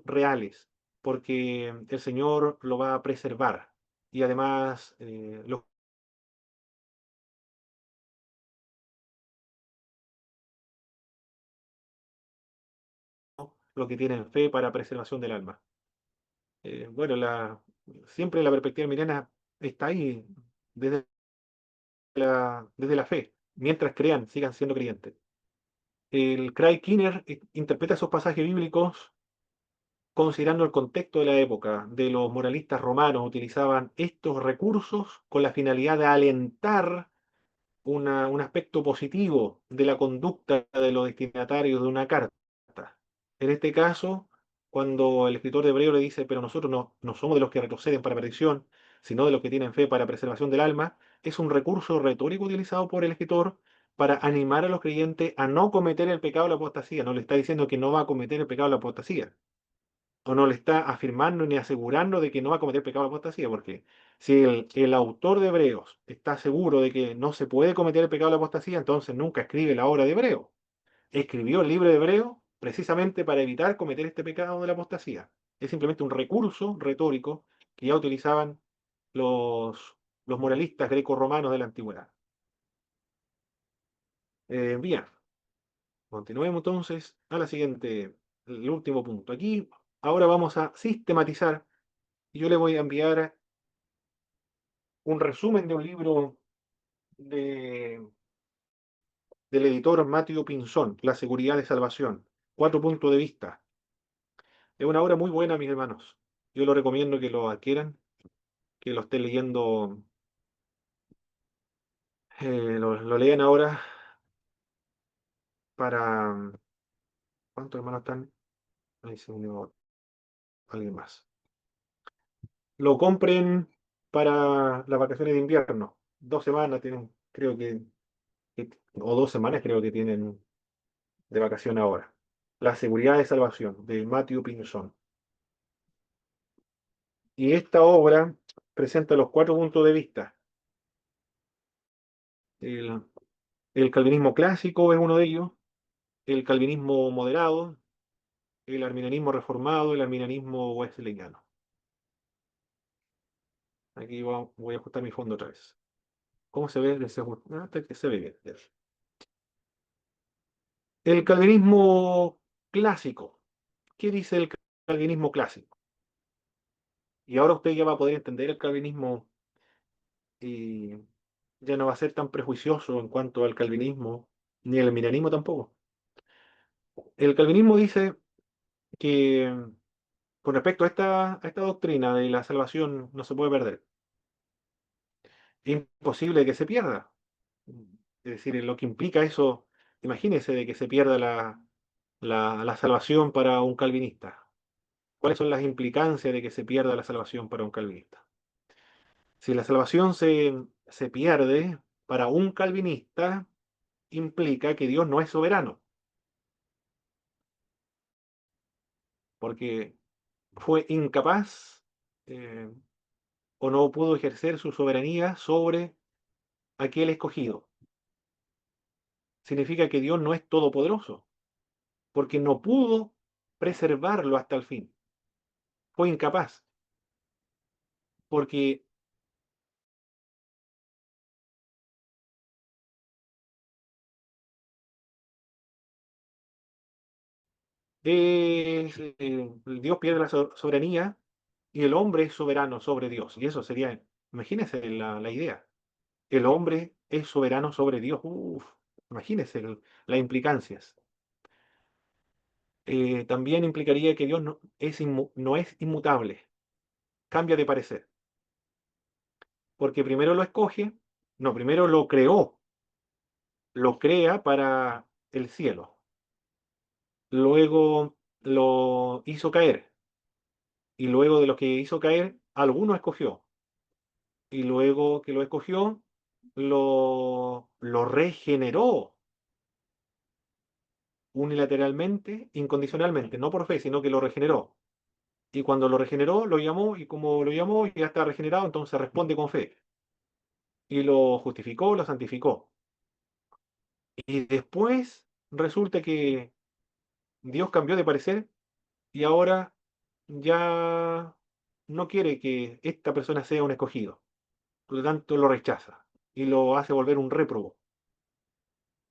reales, porque el Señor lo va a preservar. Y además, lo que tienen fe para preservación del alma. Bueno, siempre la perspectiva mirana está ahí desde la fe. Mientras crean, sigan siendo creyentes. El Craig Kinner interpreta esos pasajes bíblicos considerando el contexto de la época. De los moralistas romanos utilizaban estos recursos con la finalidad de alentar un aspecto positivo de la conducta de los destinatarios de una carta. En este caso, cuando el escritor de Hebreo le dice, pero nosotros no somos de los que retroceden para perdición, sino de los que tienen fe para preservación del alma, es un recurso retórico utilizado por el escritor para animar a los creyentes a no cometer el pecado de la apostasía. No le está diciendo que no va a cometer el pecado de la apostasía, o no le está afirmando ni asegurando de que no va a cometer pecado de apostasía, porque si el autor de Hebreos está seguro de que no se puede cometer el pecado de la apostasía, entonces nunca escribe la obra de Hebreo. Escribió el libro de Hebreo precisamente para evitar cometer este pecado de la apostasía. Es simplemente un recurso retórico que ya utilizaban los moralistas greco-romanos de la antigüedad. Bien, continuemos entonces a la siguiente, el último punto. Aquí ahora vamos a sistematizar y yo le voy a enviar un resumen de un libro de, del editor Matthew Pinzón, La seguridad de salvación. 4 puntos de vista. Es una obra muy buena, mis hermanos. Yo lo recomiendo que lo adquieran, que lo estén leyendo, lo lean ahora para... ¿Cuántos hermanos están? Ahí se unió alguien más. Lo compren para las vacaciones de invierno. 2 semanas tienen, creo o 2 semanas creo que tienen de vacación ahora. La seguridad de salvación, de Matthew Pinzón. Y esta obra presenta los 4 puntos de vista. El, el calvinismo clásico es uno de ellos, el calvinismo moderado, el arminianismo reformado, el arminianismo wesleyano. Aquí voy a ajustar mi fondo otra vez. ¿Cómo se ve? Hasta que se ve bien. El calvinismo clásico. ¿Qué dice el calvinismo clásico? Y ahora usted ya va a poder entender el calvinismo y ya no va a ser tan prejuicioso en cuanto al calvinismo, ni el miranismo tampoco. El calvinismo dice que con respecto a esta doctrina de la salvación no se puede perder. Es imposible que se pierda. Es decir, lo que implica eso, imagínese de que se pierda la salvación para un calvinista. ¿Cuáles son las implicancias de que se pierda la salvación para un calvinista? Si la salvación se pierde para un calvinista, implica que Dios no es soberano, porque fue incapaz eh, o no pudo ejercer su soberanía sobre aquel escogido. Significa que Dios no es todopoderoso, porque no pudo preservarlo hasta el fin. Fue incapaz, porque Dios pierde la soberanía y el hombre es soberano sobre Dios. Y eso sería, imagínense la idea. El hombre es soberano sobre Dios. Uf, imagínense las implicancias. También implicaría que Dios no es inmutable, cambia de parecer, porque primero lo escoge, no, primero lo crea para el cielo, luego lo hizo caer, y luego de lo que hizo caer, alguno escogió, y luego que lo escogió, lo regeneró unilateralmente, incondicionalmente, no por fe, sino que lo regeneró. Y cuando lo regeneró, lo llamó, y como lo llamó, ya está regenerado, entonces responde con fe. Y lo justificó, lo santificó. Y después resulta que Dios cambió de parecer y ahora ya no quiere que esta persona sea un escogido. Por lo tanto, lo rechaza y lo hace volver un réprobo.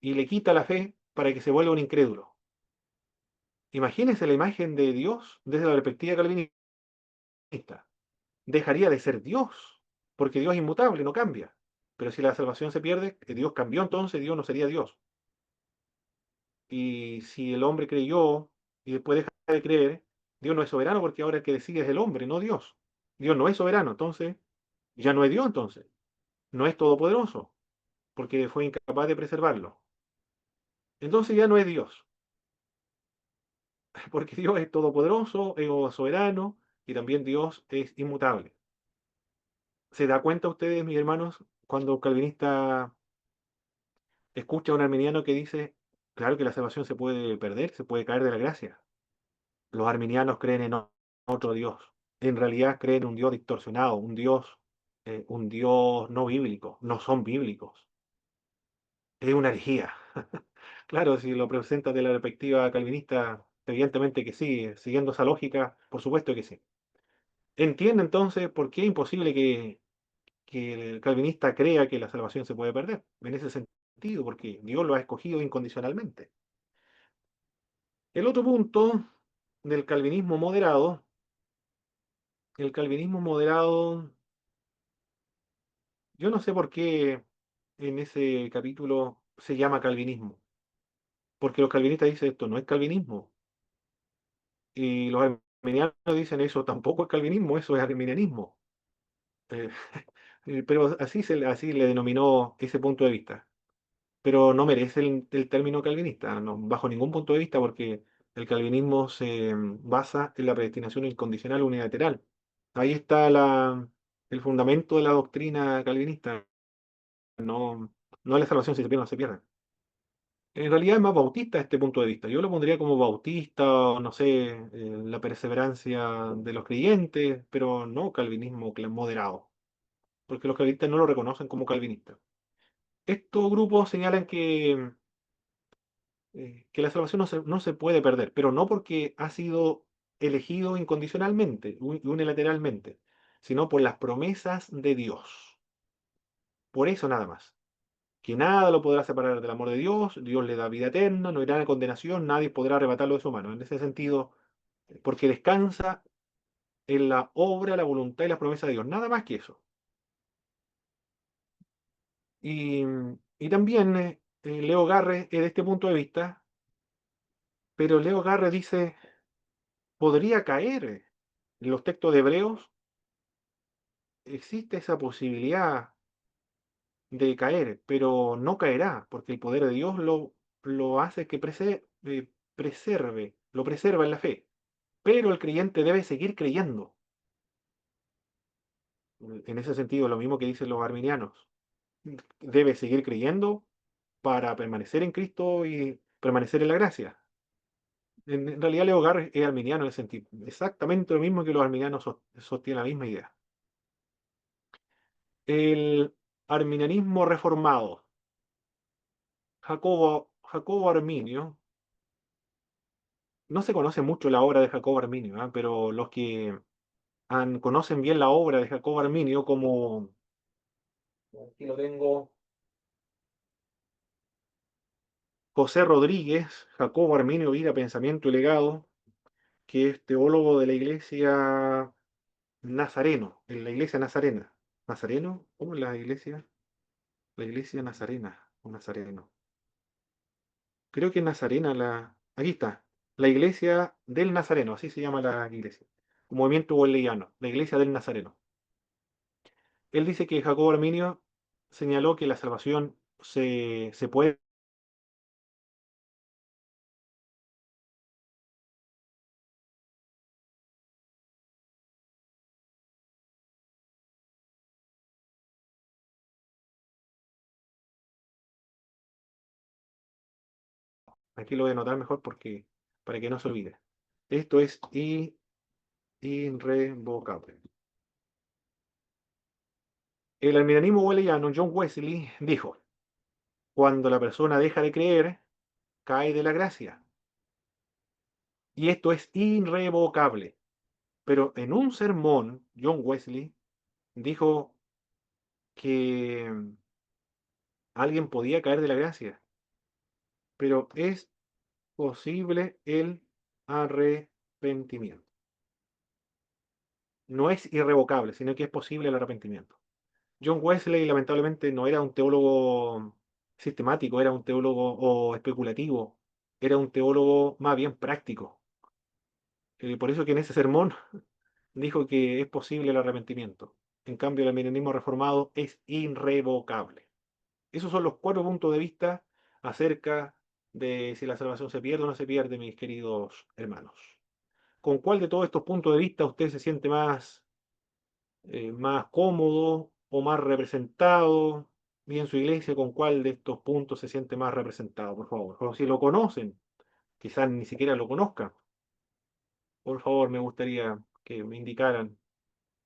Y le quita la fe para que se vuelva un incrédulo. Imagínense la imagen de Dios desde la perspectiva calvinista. Dejaría de ser Dios, porque Dios es inmutable, no cambia. Pero si la salvación se pierde, Dios cambió, entonces Dios no sería Dios. Y si el hombre creyó y después deja de creer, Dios no es soberano porque ahora el que decide es el hombre, no Dios. Dios no es soberano, entonces ya no es Dios entonces. No es todopoderoso porque fue incapaz de preservarlo. Entonces ya no es Dios, porque Dios es todopoderoso, es soberano y también Dios es inmutable. ¿Se da cuenta ustedes, mis hermanos, cuando un calvinista escucha a un arminiano que dice, claro que la salvación se puede perder, se puede caer de la gracia? Los arminianos creen en otro Dios. En realidad creen en un Dios distorsionado, un Dios no bíblico, no son bíblicos. Es una herejía. Claro, si lo presentas de la perspectiva calvinista, evidentemente que sí, siguiendo esa lógica, por supuesto que sí. Entiende entonces por qué es imposible que el calvinista crea que la salvación se puede perder. En ese sentido, porque Dios lo ha escogido incondicionalmente. El otro punto del calvinismo moderado, yo no sé por qué en ese capítulo se llama calvinismo, porque los calvinistas dicen esto no es calvinismo, y los arminianos dicen eso tampoco es calvinismo, eso es arminianismo. Eh, pero así le denominó ese punto de vista. Pero no merece el término calvinista, no, bajo ningún punto de vista, porque el calvinismo se basa en la predestinación incondicional unilateral. Ahí está el fundamento de la doctrina calvinista, no, no la salvación si se pierde o no se pierde. En realidad es más bautista este punto de vista. Yo lo pondría como bautista, o no sé, la perseverancia de los creyentes, pero no calvinismo moderado, porque los calvinistas no lo reconocen como calvinista. Estos grupos señalan que la salvación no se puede perder, pero no porque ha sido elegido incondicionalmente, unilateralmente, sino por las promesas de Dios. Por eso nada más. que nada lo podrá separar del amor de Dios, Dios le da vida eterna, no irá a condenación, nadie podrá arrebatarlo de su mano. En ese sentido, porque descansa en la obra, la voluntad y la promesa de Dios, nada más que eso. Y, y también Leo Garre es de este punto de vista, pero Leo Garre dice, podría caer. En los textos de Hebreos existe esa posibilidad de caer, pero no caerá, porque el poder de Dios lo hace que preserve, lo preserva en la fe. Pero el creyente debe seguir creyendo. En ese sentido, lo mismo que dicen los arminianos. Debe seguir creyendo para permanecer en Cristo y permanecer en la gracia. En realidad, Leo Garre es arminiano en ese sentido. Exactamente lo mismo que los arminianos sostienen la misma idea. El arminianismo reformado. Jacobo Arminio. No se conoce mucho la obra de Jacobo Arminio, ¿ah? Pero los que conocen bien la obra de Jacobo Arminio, como aquí lo tengo, José Rodríguez, Jacobo Arminio, Vida, Pensamiento y Legado, que es teólogo de la iglesia Nazareno, en la iglesia Nazarena. ¿Nazareno? ¿Cómo es la iglesia? La iglesia Nazarena, o Nazareno. Creo que Nazarena la. Aquí está. La iglesia del Nazareno, así se llama la iglesia. Un movimiento wesleyano, la iglesia del Nazareno. Él dice que Jacobo Arminio señaló que la salvación se puede. Aquí lo voy a anotar mejor porque para que no se olvide. Esto es irrevocable. El arminianismo wesleyano, John Wesley, dijo: cuando la persona deja de creer, cae de la gracia. Y esto es irrevocable. Pero en un sermón, John Wesley dijo que alguien podía caer de la gracia, pero es posible el arrepentimiento. No es irrevocable, sino que es posible el arrepentimiento. John Wesley lamentablemente no era un teólogo sistemático, era un teólogo o especulativo, era un teólogo más bien práctico. Por eso que en ese sermón dijo que es posible el arrepentimiento. En cambio, el arminianismo reformado es irrevocable. Esos son los 4 puntos de vista acerca de si la salvación se pierde o no se pierde, mis queridos hermanos. ¿Con cuál de todos estos puntos de vista usted se siente más cómodo o más representado? Y en su iglesia, ¿con cuál de estos puntos se siente más representado, por favor? O si lo conocen, quizás ni siquiera lo conozcan. Por favor, me gustaría que me indicaran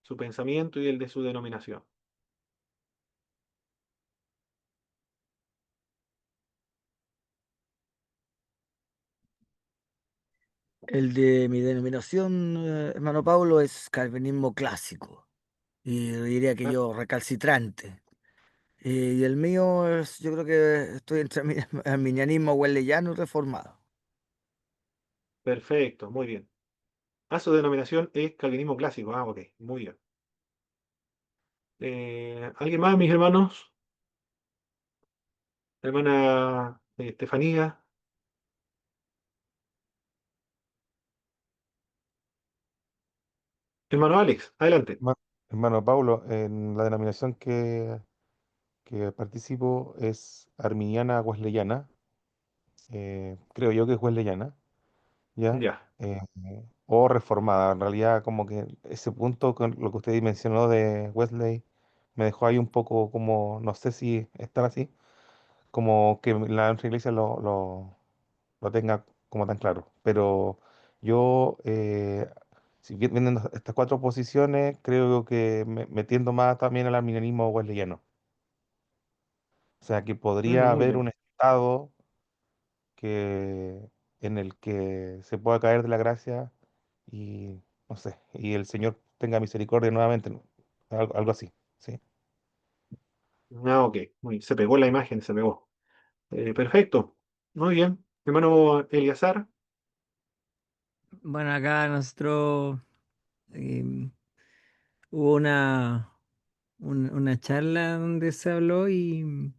su pensamiento y el de su denominación. El de mi denominación, hermano Pablo, es calvinismo clásico. Y diría que Ah, yo recalcitrante. Y el mío es, yo creo que estoy entre arminianismo wesleyano y reformado. perfecto, muy bien. Su denominación es calvinismo clásico. Ok, muy bien. ¿Alguien más, mis hermanos? Hermana Estefanía, hermano Alex, adelante. Herma- Hermano Paulo, en la denominación que participo es arminiana wesleyana, creo yo que es wesleyana, ¿ya? Ya. Eh, o reformada. En realidad, como que ese punto con lo que usted mencionó de Wesley me dejó ahí un poco como, no sé si están así, como que la nuestra iglesia lo tenga como tan claro. Pero yo, si bien viendo estas 4 posiciones, creo que me tiendo más también al arminianismo wesleyano. O sea, que podría Muy haber bien. un estado en el que se pueda caer de la gracia y, no sé, y el Señor tenga misericordia nuevamente, ¿no? Algo así, ¿sí? Ah, ok. Se pegó la imagen, se pegó. Perfecto. Muy bien. Hermano Eliazar. Bueno, acá nosotros em, hubo una charla donde se habló y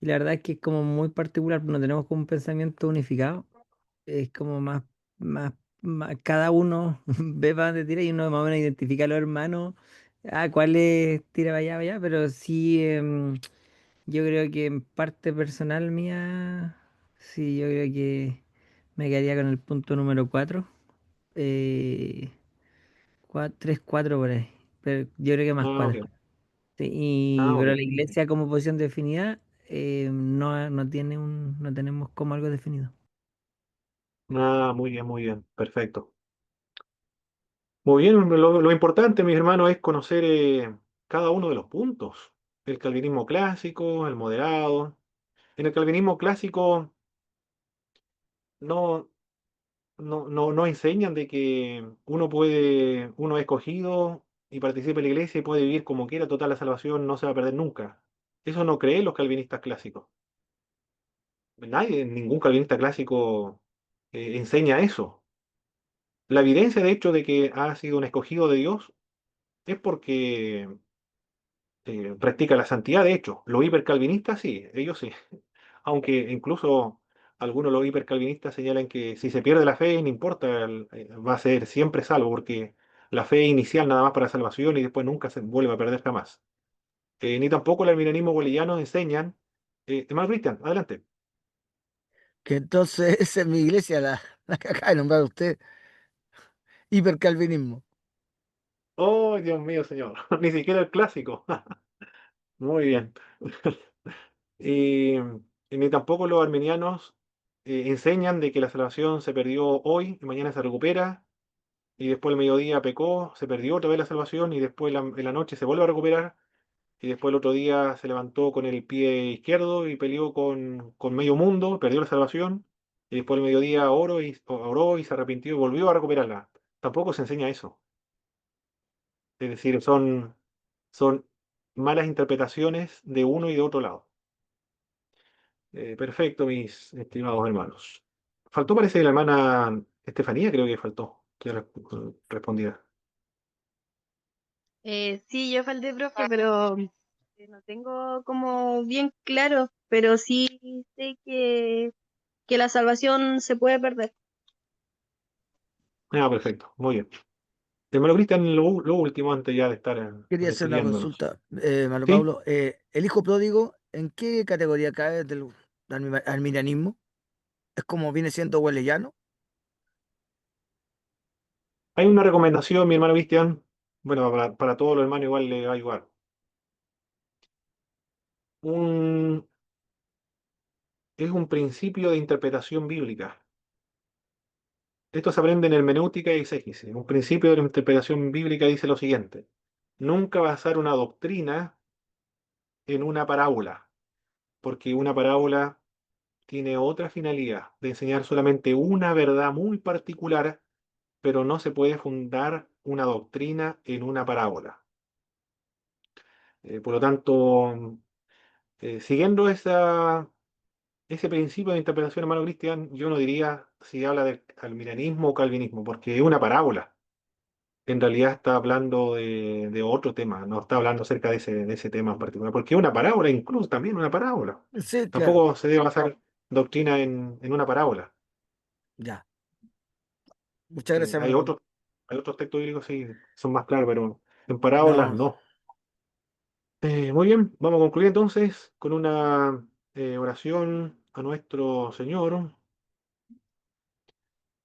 la verdad es que es como muy particular, no tenemos como un pensamiento unificado, es como cada uno ve para dónde tira y uno más o menos identifica a los hermanos, cuál es tira para allá, pero sí, yo creo que en parte personal mía, sí, yo creo que me quedaría con el punto número 4, 3, 4 por ahí, pero yo creo que más Ah, 4. ok. Sí, Ah, pero ok. la iglesia como posición definida, no tiene no tenemos como algo definido. Ah, muy bien, muy bien. Perfecto. Muy bien, lo importante, mis hermanos, es conocer cada uno de los puntos. El calvinismo clásico, el moderado. En el calvinismo clásico no, no enseñan de que uno es escogido y participa en la iglesia y puede vivir como quiera, total la salvación no se va a perder nunca. Eso no creen los calvinistas clásicos. Nadie, ningún calvinista clásico enseña eso. La evidencia, de hecho, de que ha sido un escogido de Dios es porque practica la santidad, de hecho. Los hipercalvinistas sí, ellos sí. Aunque incluso algunos de los hipercalvinistas señalan que si se pierde la fe, no importa, va a ser siempre salvo, porque la fe inicial nada más para salvación y después nunca se vuelve a perder jamás. Ni tampoco el arminianismo boliviano enseñan. Hermano Cristian, adelante. Que entonces esa es mi iglesia, la que acaba de nombrar usted, hipercalvinismo. Oh, Dios mío, señor. Ni siquiera el clásico. Muy bien. Y, y ni tampoco los arminianos enseñan de que la salvación se perdió hoy y mañana se recupera, y después el mediodía pecó, se perdió otra vez la salvación, y después en la noche se vuelve a recuperar, y después el otro día se levantó con el pie izquierdo y peleó con medio mundo, perdió la salvación, y después el mediodía oró y se arrepintió y volvió a recuperarla. Tampoco se enseña eso. Es decir, son malas interpretaciones de uno y de otro lado. Perfecto, mis estimados hermanos. Faltó, parece, la hermana Estefanía, creo que faltó que respondiera. Sí, yo falté, profe, pero no tengo como bien claro, pero sí sé que la salvación se puede perder. Ah, perfecto, muy bien. Hermano Cristian, lo último antes ya de estar Quería hacer una despidiéndonos. consulta, Marco ¿Sí? Pablo. ¿El hijo pródigo en qué categoría cae del arminianismo? ¿Es como viene siendo huelellano? Hay una recomendación, mi hermano Cristian. Bueno, para todos los hermanos igual le va a igual. Un, es un principio de interpretación bíblica. Esto se aprende en hermenéutica y exégesis. Un principio de la interpretación bíblica dice lo siguiente: nunca basar una doctrina en una parábola, porque una parábola tiene otra finalidad, de enseñar solamente una verdad muy particular, pero no se puede fundar una doctrina en una parábola. Por lo tanto, siguiendo ese principio de interpretación, hermano Cristian, yo no diría si habla de calvinismo o calvinismo, porque es una parábola. En realidad está hablando de otro tema, no está hablando acerca de ese tema en particular, porque es una parábola, incluso también una parábola. Sí, claro. Tampoco se debe basar doctrina en una parábola. Ya. Muchas gracias, Hay hermano. hay otros textos bíblicos sí son más claros, pero en parábolas No, no. Muy bien, vamos a concluir entonces con una oración a nuestro Señor.